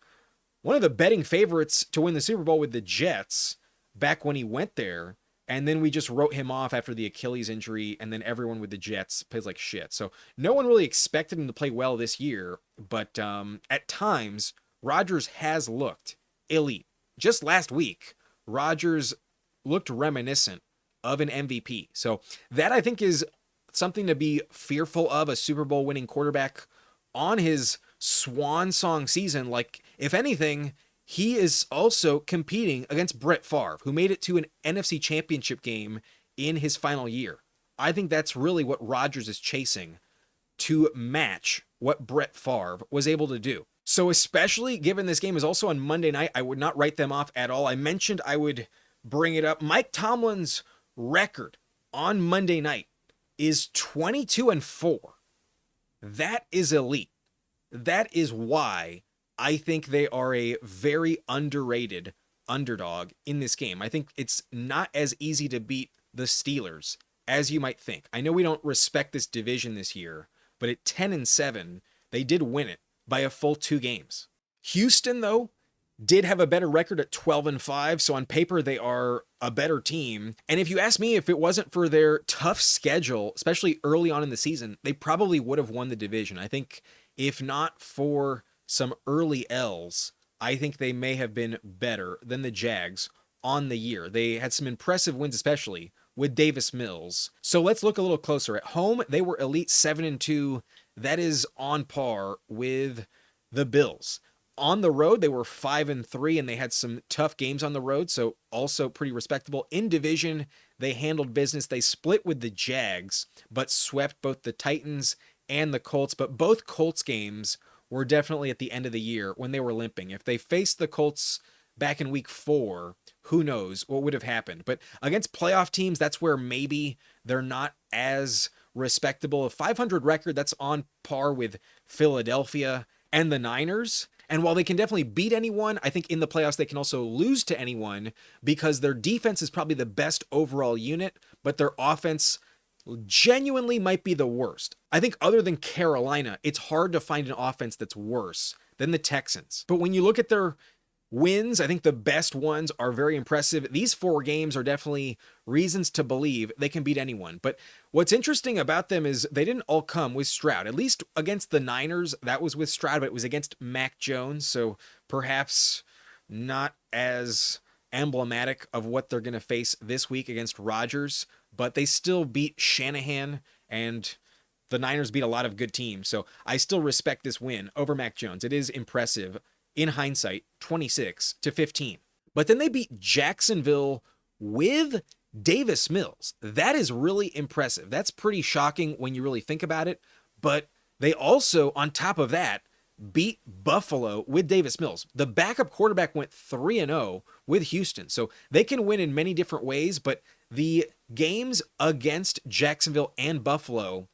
one of the betting favorites to win the Super Bowl with the Jets back when he went there, and then we just wrote him off after the Achilles injury, and then everyone with the Jets plays like shit. So no one really expected him to play well this year, but at times, Rodgers has looked elite. Just last week, Rodgers looked reminiscent of an MVP. So that, I think, is something to be fearful of, a Super Bowl winning quarterback on his swan song season. Like, if anything, he is also competing against Brett Favre, who made it to an NFC Championship game in his final year. I think that's really what Rodgers is chasing, to match what Brett Favre was able to do. So especially given this game is also on Monday night, I would not write them off at all. I mentioned I would bring it up. Mike Tomlin's record on Monday night is 22-4. That is elite. That is why I think they are a very underrated underdog in this game. I think it's not as easy to beat the Steelers as you might think. I know we don't respect this division this year, but at 10-7, they did win it by a full 2 games. Houston, though, did have a better record at 12-5, so on paper they are a better team. And if you ask me, if it wasn't for their tough schedule, especially early on in the season, they probably would have won the division. I think if not for some early L's, I think they may have been better than the Jags on the year. They had some impressive wins, especially with Davis Mills. So let's look a little closer. At home, they were elite 7-2. That is on par with the Bills. On the road, they were 5-3, and they had some tough games on the road, so also pretty respectable. In division, they handled business. They split with the Jags, but swept both the Titans and the Colts. But both Colts games were definitely at the end of the year when they were limping. If they faced the Colts back in week 4, who knows what would have happened. But against playoff teams, that's where maybe they're not as respectable. A 500 record, that's on par with Philadelphia and the Niners. And while they can definitely beat anyone, I think in the playoffs they can also lose to anyone, because their defense is probably the best overall unit, but their offense genuinely might be the worst. I think other than Carolina, it's hard to find an offense that's worse than the Texans. But when you look at their wins, I think the best ones are very impressive. These 4 games are definitely reasons to believe they can beat anyone. But what's interesting about them is they didn't all come with Stroud. At least against the Niners, that was with Stroud, but it was against Mac Jones. So perhaps not as emblematic of what they're going to face this week against Rodgers. But they still beat Shanahan, and the Niners beat a lot of good teams. So I still respect this win over Mac Jones. It is impressive. In hindsight, 26-15. But then they beat Jacksonville with Davis Mills. That is really impressive. That's pretty shocking when you really think about it. But they also, on top of that, beat Buffalo with Davis Mills. The backup quarterback went 3-0 with Houston. So they can win in many different ways, but the games against Jacksonville and Buffalo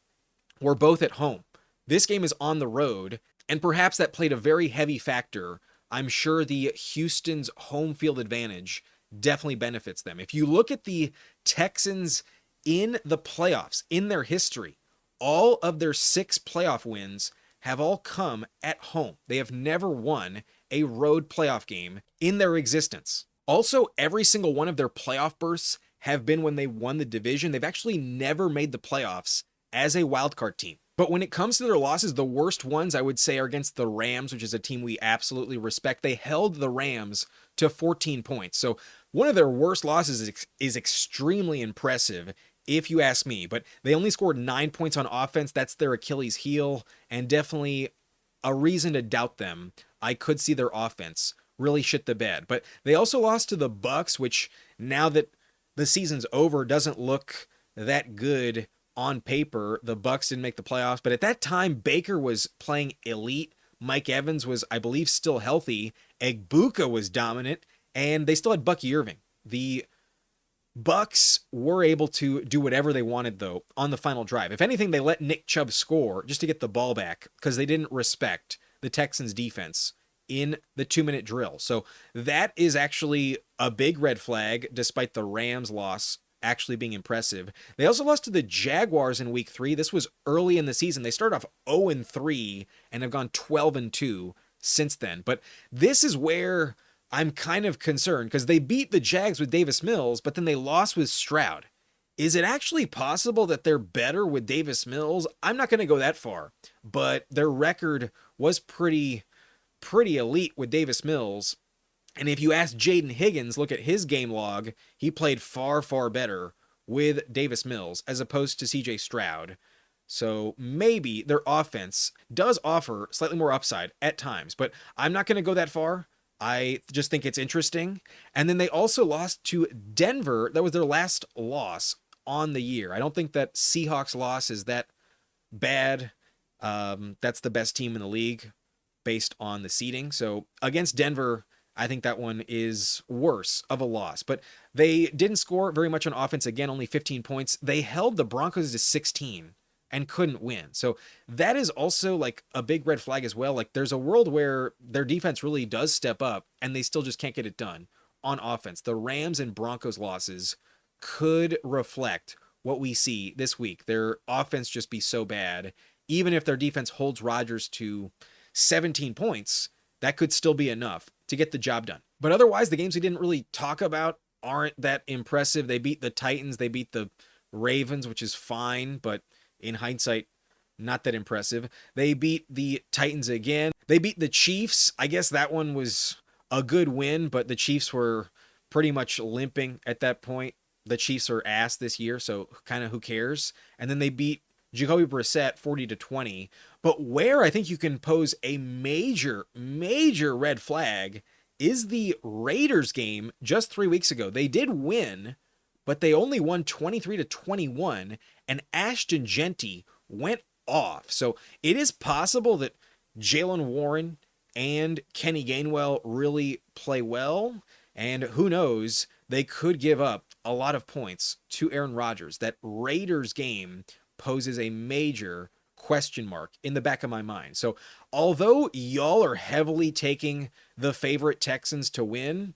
were both at home. This game is on the road, and perhaps that played a very heavy factor. I'm sure the Houston's home field advantage definitely benefits them. If you look at the Texans in the playoffs, in their history, all of their 6 playoff wins have all come at home. They have never won a road playoff game in their existence. Also, every single one of their playoff bursts have been when they won the division. They've actually never made the playoffs as a wildcard team. But when it comes to their losses, the worst ones I would say are against the Rams, which is a team we absolutely respect. They held the Rams to 14 points. So one of their worst losses is extremely impressive, if you ask me. But they only scored 9 points on offense. That's their Achilles heel, and definitely a reason to doubt them. I could see their offense really shit the bed. But they also lost to the Bucs, which now that the season's over doesn't look that good on paper. The Bucs didn't make the playoffs, but at that time Baker was playing elite. Mike Evans was, I believe, still healthy. Egbuka was dominant, and they still had Bucky Irving. The Bucs were able to do whatever they wanted, though, on the final drive. If anything, they let Nick Chubb score just to get the ball back because they didn't respect the Texans' defense in the 2-minute drill. So that is actually a big red flag, despite the Rams' loss actually being impressive. They also lost to the Jaguars in week 3. This was early in the season. They started off 0-3 and have gone 12-2 since then. But this is where I'm kind of concerned because they beat the Jags with Davis Mills, but then they lost with Stroud. Is it actually possible that they're better with Davis Mills? I'm not going to go that far, but their record was pretty elite with Davis Mills. And if you ask Jaden Higgins, look at his game log, he played far, far better with Davis Mills as opposed to CJ Stroud. So maybe their offense does offer slightly more upside at times, but I'm not going to go that far. I just think it's interesting. And then they also lost to Denver. That was their last loss on the year. I don't think that Seahawks loss is that bad. That's the best team in the league based on the seeding. So against Denver, I think that one is worse of a loss. But they didn't score very much on offense. Again, only 15 points. They held the Broncos to 16 and couldn't win. So that is also like a big red flag as well. Like there's a world where their defense really does step up and they still just can't get it done on offense. The Rams and Broncos losses could reflect what we see this week. Their offense just be so bad. Even if their defense holds Rodgers to 17 points, that could still be enough to get the job done. But otherwise, the games we didn't really talk about aren't that impressive. They beat the Titans. They beat the Ravens, which is fine, but in hindsight, not that impressive. They beat the Titans again. They beat the Chiefs. I guess that one was a good win, but the Chiefs were pretty much limping at that point. The Chiefs are ass this year, so kind of who cares? And then they beat Jacoby Brissett 40-20. But where I think you can pose a major red flag is the Raiders game just 3 weeks ago. They did win, but they only won 23-21, and Ashton Genty went off. So it is possible that Jaylen Warren and Kenny Gainwell really play well, and who knows, they could give up a lot of points to Aaron Rodgers. That Raiders game poses a major question mark in the back of my mind. So although y'all are heavily taking the favorite Texans to win,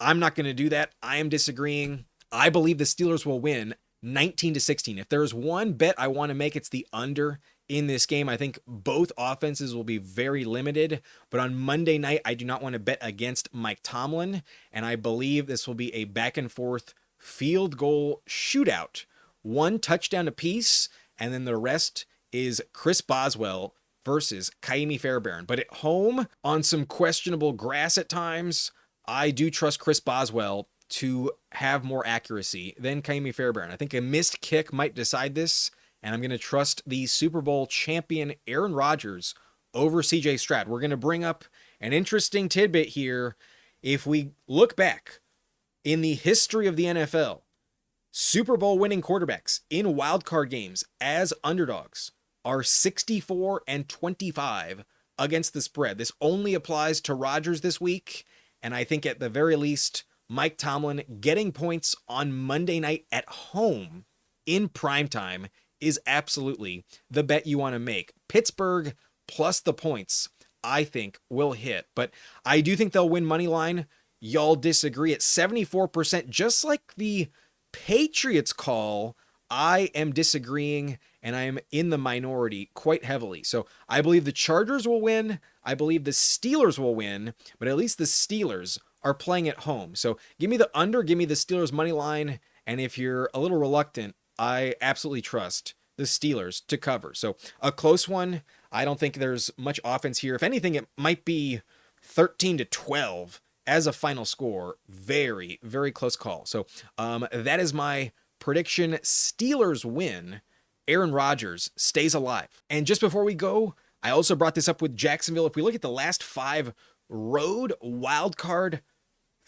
I'm not going to do that. I am disagreeing. I believe the Steelers will win 19-16. If there's one bet I want to make, it's the under in this game. I think both offenses will be very limited, but on Monday night, I do not want to bet against Mike Tomlin, and I believe this will be a back and forth field goal shootout. One touchdown apiece, and then the rest is Chris Boswell versus Kaimi Fairbairn. But at home, on some questionable grass at times, I do trust Chris Boswell to have more accuracy than Kaimi Fairbairn. I think a missed kick might decide this, and I'm going to trust the Super Bowl champion Aaron Rodgers over CJ Stroud. We're going to bring up an interesting tidbit here. If we look back in the history of the NFL, Super Bowl winning quarterbacks in wildcard games as underdogs are 64-25 against the spread. This only applies to Rodgers this week, and I think at the very least, Mike Tomlin getting points on Monday night at home in primetime is absolutely the bet you want to make. Pittsburgh plus the points, I think, will hit. But I do think they'll win money line. Y'all disagree at 74%, just like the Patriots call. I am disagreeing, and I am in the minority quite heavily. So I believe the Chargers will win. I believe the Steelers will win, but at least the Steelers are playing at home. So give me the under, give me the Steelers money line, and if you're a little reluctant, I absolutely trust the Steelers to cover. So a close one. I don't think there's much offense here. If anything, it might be 13-12 as a final score. Very, very close call. So that is my prediction. Steelers win. Aaron Rodgers stays alive. And just before we go, I also brought this up with Jacksonville. If we look at the last 5 road wildcard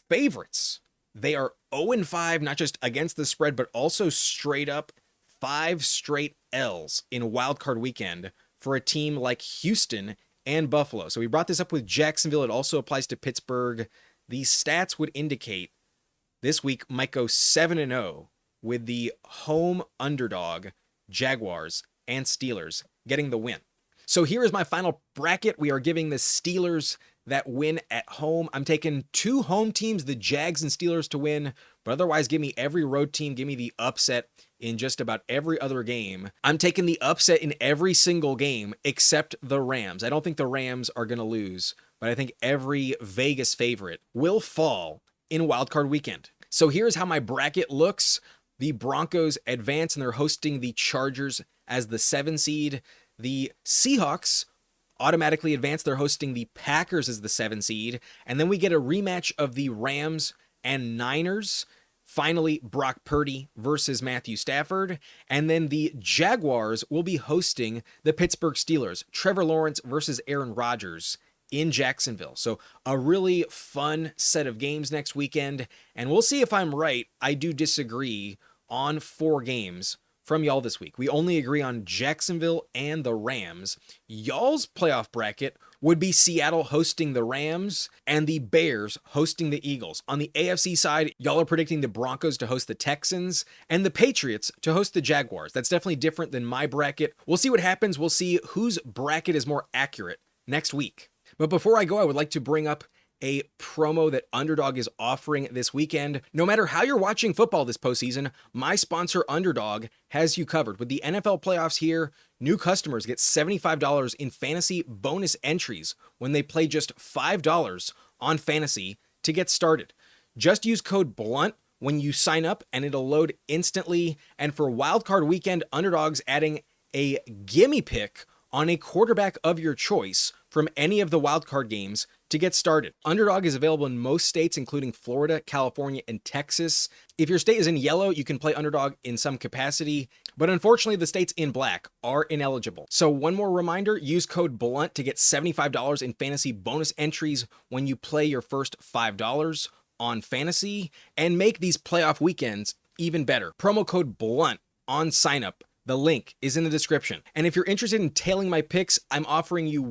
favorites, they are 0-5, not just against the spread, but also straight up 5 straight L's in wildcard weekend for a team like Houston and Buffalo. So we brought this up with Jacksonville. It also applies to Pittsburgh. These stats would indicate this week might go 7-0 with the home underdog Jaguars and Steelers getting the win. So here is my final bracket. We are giving the Steelers that win at home. I'm taking 2 home teams, the Jags and Steelers, to win, but otherwise give me every road team. Give me the upset in just about every other game. I'm taking the upset in every single game except the Rams. I don't think the Rams are going to lose, but I think every Vegas favorite will fall in wildcard weekend. So here's how my bracket looks. The Broncos advance, and they're hosting the Chargers as the 7 seed. The Seahawks automatically advance. They're hosting the Packers as the 7 seed. And then we get a rematch of the Rams and Niners. Finally, Brock Purdy versus Matthew Stafford. And then the Jaguars will be hosting the Pittsburgh Steelers. Trevor Lawrence versus Aaron Rodgers in Jacksonville. So a really fun set of games next weekend. And we'll see if I'm right. I do disagree on 4 games from y'all this week. We only agree on Jacksonville and the Rams. Y'all's playoff bracket would be Seattle hosting the Rams and the Bears hosting the Eagles. On the AFC side, y'all are predicting the Broncos to host the Texans and the Patriots to host the Jaguars. That's definitely different than my bracket. We'll see what happens. We'll see whose bracket is more accurate next week. But before I go, I would like to bring up a promo that Underdog is offering this weekend. No matter how you're watching football this postseason, my sponsor Underdog has you covered. With the NFL playoffs here, new customers get $75 in fantasy bonus entries when they play just $5 on fantasy to get started. Just use code BLUNT when you sign up and it'll load instantly. And for wildcard weekend, Underdog's adding a gimme pick on a quarterback of your choice from any of the wildcard games to get started. Underdog is available in most states, including Florida, California, and Texas. If your state is in yellow, you can play Underdog in some capacity, but unfortunately the states in black are ineligible. So one more reminder, use code BLUNT to get $75 in fantasy bonus entries when you play your first $5 on fantasy, and make these playoff weekends even better. Promo code BLUNT on sign up. The link is in the description. And if you're interested in tailing my picks, I'm offering you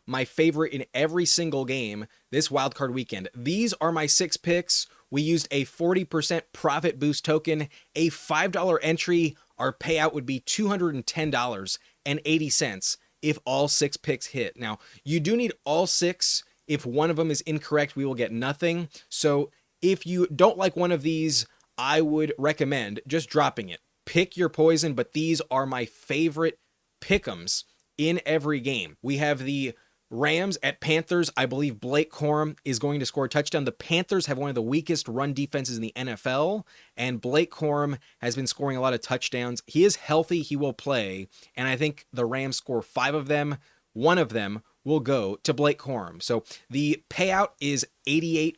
my favorite in every single game this wildcard weekend. These are my 6 picks. We used a 40% profit boost token, a $5 entry. Our payout would be $210.80 if all 6 picks hit. Now, you do need all 6. If one of them is incorrect, we will get nothing. So if you don't like one of these, I would recommend just dropping it. pick your poison, but these are my favorite pick'ems in every game. We have the Rams at Panthers. I believe Blake Corum is going to score a touchdown. The Panthers have one of the weakest run defenses in the NFL, and Blake Corum has been scoring a lot of touchdowns. He is healthy. He will play, and I think the Rams score 5 of them. 1 of them will go to Blake Corum. So the payout is 88%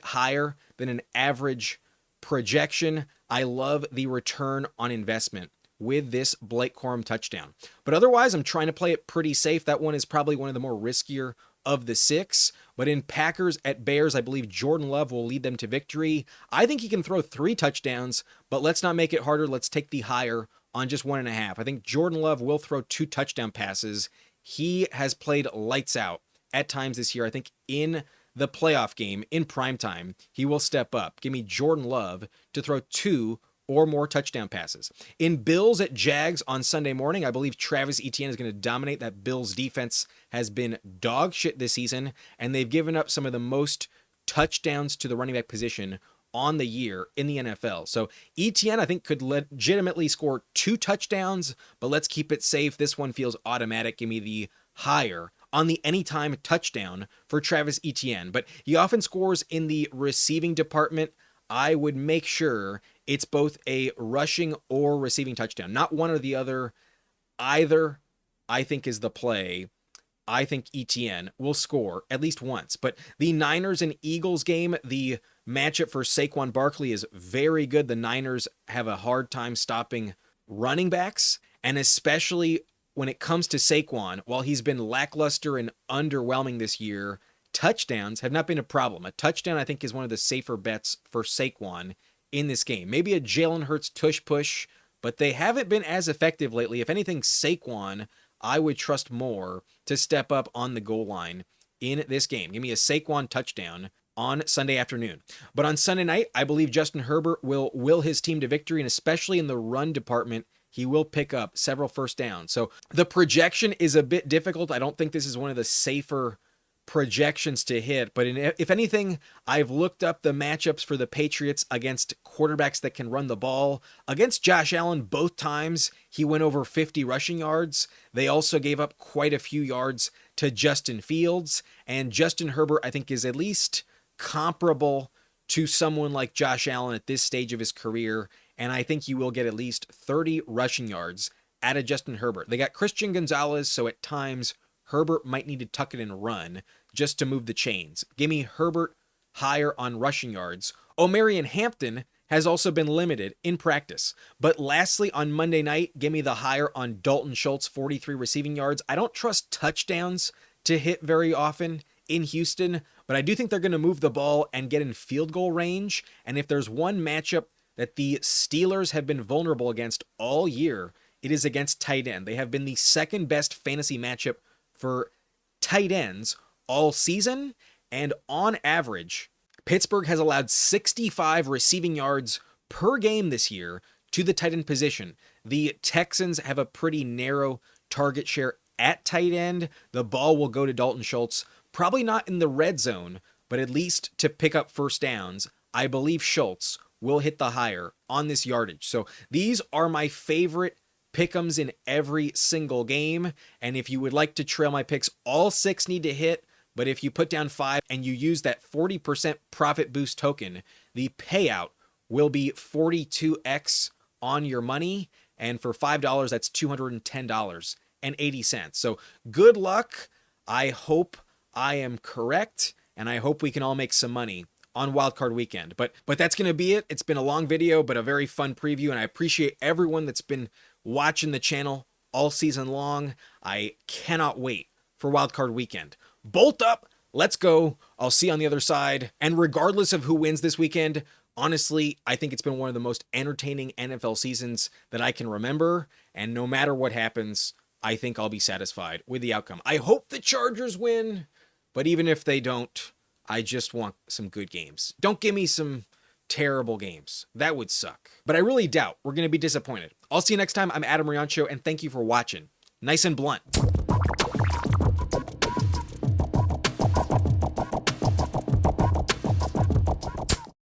higher than an average projection. I love the return on investment with this Blake Corum touchdown. But otherwise, I'm trying to play it pretty safe. That one is probably one of the more riskier of the 6. But in Packers at Bears, I believe Jordan Love will lead them to victory. I think he can throw 3 touchdowns, but let's not make it harder. Let's take the higher on just 1.5. I think Jordan Love will throw 2 touchdown passes. He has played lights out at times this year. I think in the playoff game, in primetime, he will step up. Give me Jordan Love to throw 2 or more touchdown passes. In Bills at Jags on Sunday morning, I believe Travis Etienne is going to dominate. That Bills defense has been dog shit this season, and they've given up some of the most touchdowns to the running back position on the year in the NFL. So Etienne, I think, could legitimately score 2 touchdowns, but let's keep it safe. This one feels automatic. Give me the higher on the anytime touchdown for Travis Etienne. But he often scores in the receiving department. I would make sure it's both a rushing or receiving touchdown, not one or the other. Either, I think, is the play. I think Etienne will score at least once. But the Niners and Eagles game, the matchup for Saquon Barkley is very good. The Niners have a hard time stopping running backs, and especially when it comes to Saquon, while he's been lackluster and underwhelming this year, touchdowns have not been a problem. A touchdown, I think, is one of the safer bets for Saquon in this game. Maybe a Jalen Hurts tush push, but they haven't been as effective lately. If anything, Saquon, I would trust more to step up on the goal line in this game. Give me a Saquon touchdown on Sunday afternoon. But on Sunday night, I believe Justin Herbert will his team to victory, and especially in the run department, he will pick up several first downs. So the projection is a bit difficult. I don't think this is one of the safer projections to hit, but if anything, I've looked up the matchups for the Patriots against quarterbacks that can run the ball. Against Josh Allen, both times he went over 50 rushing yards. They also gave up quite a few yards to Justin Fields, and Justin Herbert, I think, is at least comparable to someone like Josh Allen at this stage of his career, and I think you will get at least 30 rushing yards out of Justin Herbert. They got Christian Gonzalez, so at times Herbert might need to tuck it and run just to move the chains. Give me Herbert higher on rushing yards. O'Marion Hampton has also been limited in practice. But lastly, on Monday night, give me the higher on Dalton Schultz, 43 receiving yards. I don't trust touchdowns to hit very often in Houston, but I do think they're going to move the ball and get in field goal range. And if there's one matchup that the Steelers have been vulnerable against all year, it is against tight end. They have been the second best fantasy matchup for tight ends all season, and on average, Pittsburgh has allowed 65 receiving yards per game this year to the tight end position. The Texans have a pretty narrow target share at tight end. The ball will go to Dalton Schultz, probably not in the red zone, but at least to pick up first downs. I believe Schultz will hit the higher on this yardage. So these are my favorite pick'ems in every single game. And if you would like to trail my picks, all 6 need to hit. But if you put down 5 and you use that 40% profit boost token, the payout will be 42x on your money. And for $5, that's $210.80. So good luck. I hope I am correct, and I hope we can all make some money on wildcard weekend. But that's going to be it. It's been a long video, but a very fun preview, and I appreciate everyone that's been watching the channel all season long. I cannot wait for wildcard weekend. Bolt up, let's go. I'll see you on the other side. And regardless of who wins this weekend, honestly, I think it's been one of the most entertaining NFL seasons that I can remember. And no matter what happens, I think I'll be satisfied with the outcome. I hope the Chargers win, but even if they don't, I just want some good games. Don't give me some terrible games. That would suck. But I really doubt we're going to be disappointed. I'll see you next time. I'm Adam Riancho, and thank you for watching. Nice and blunt.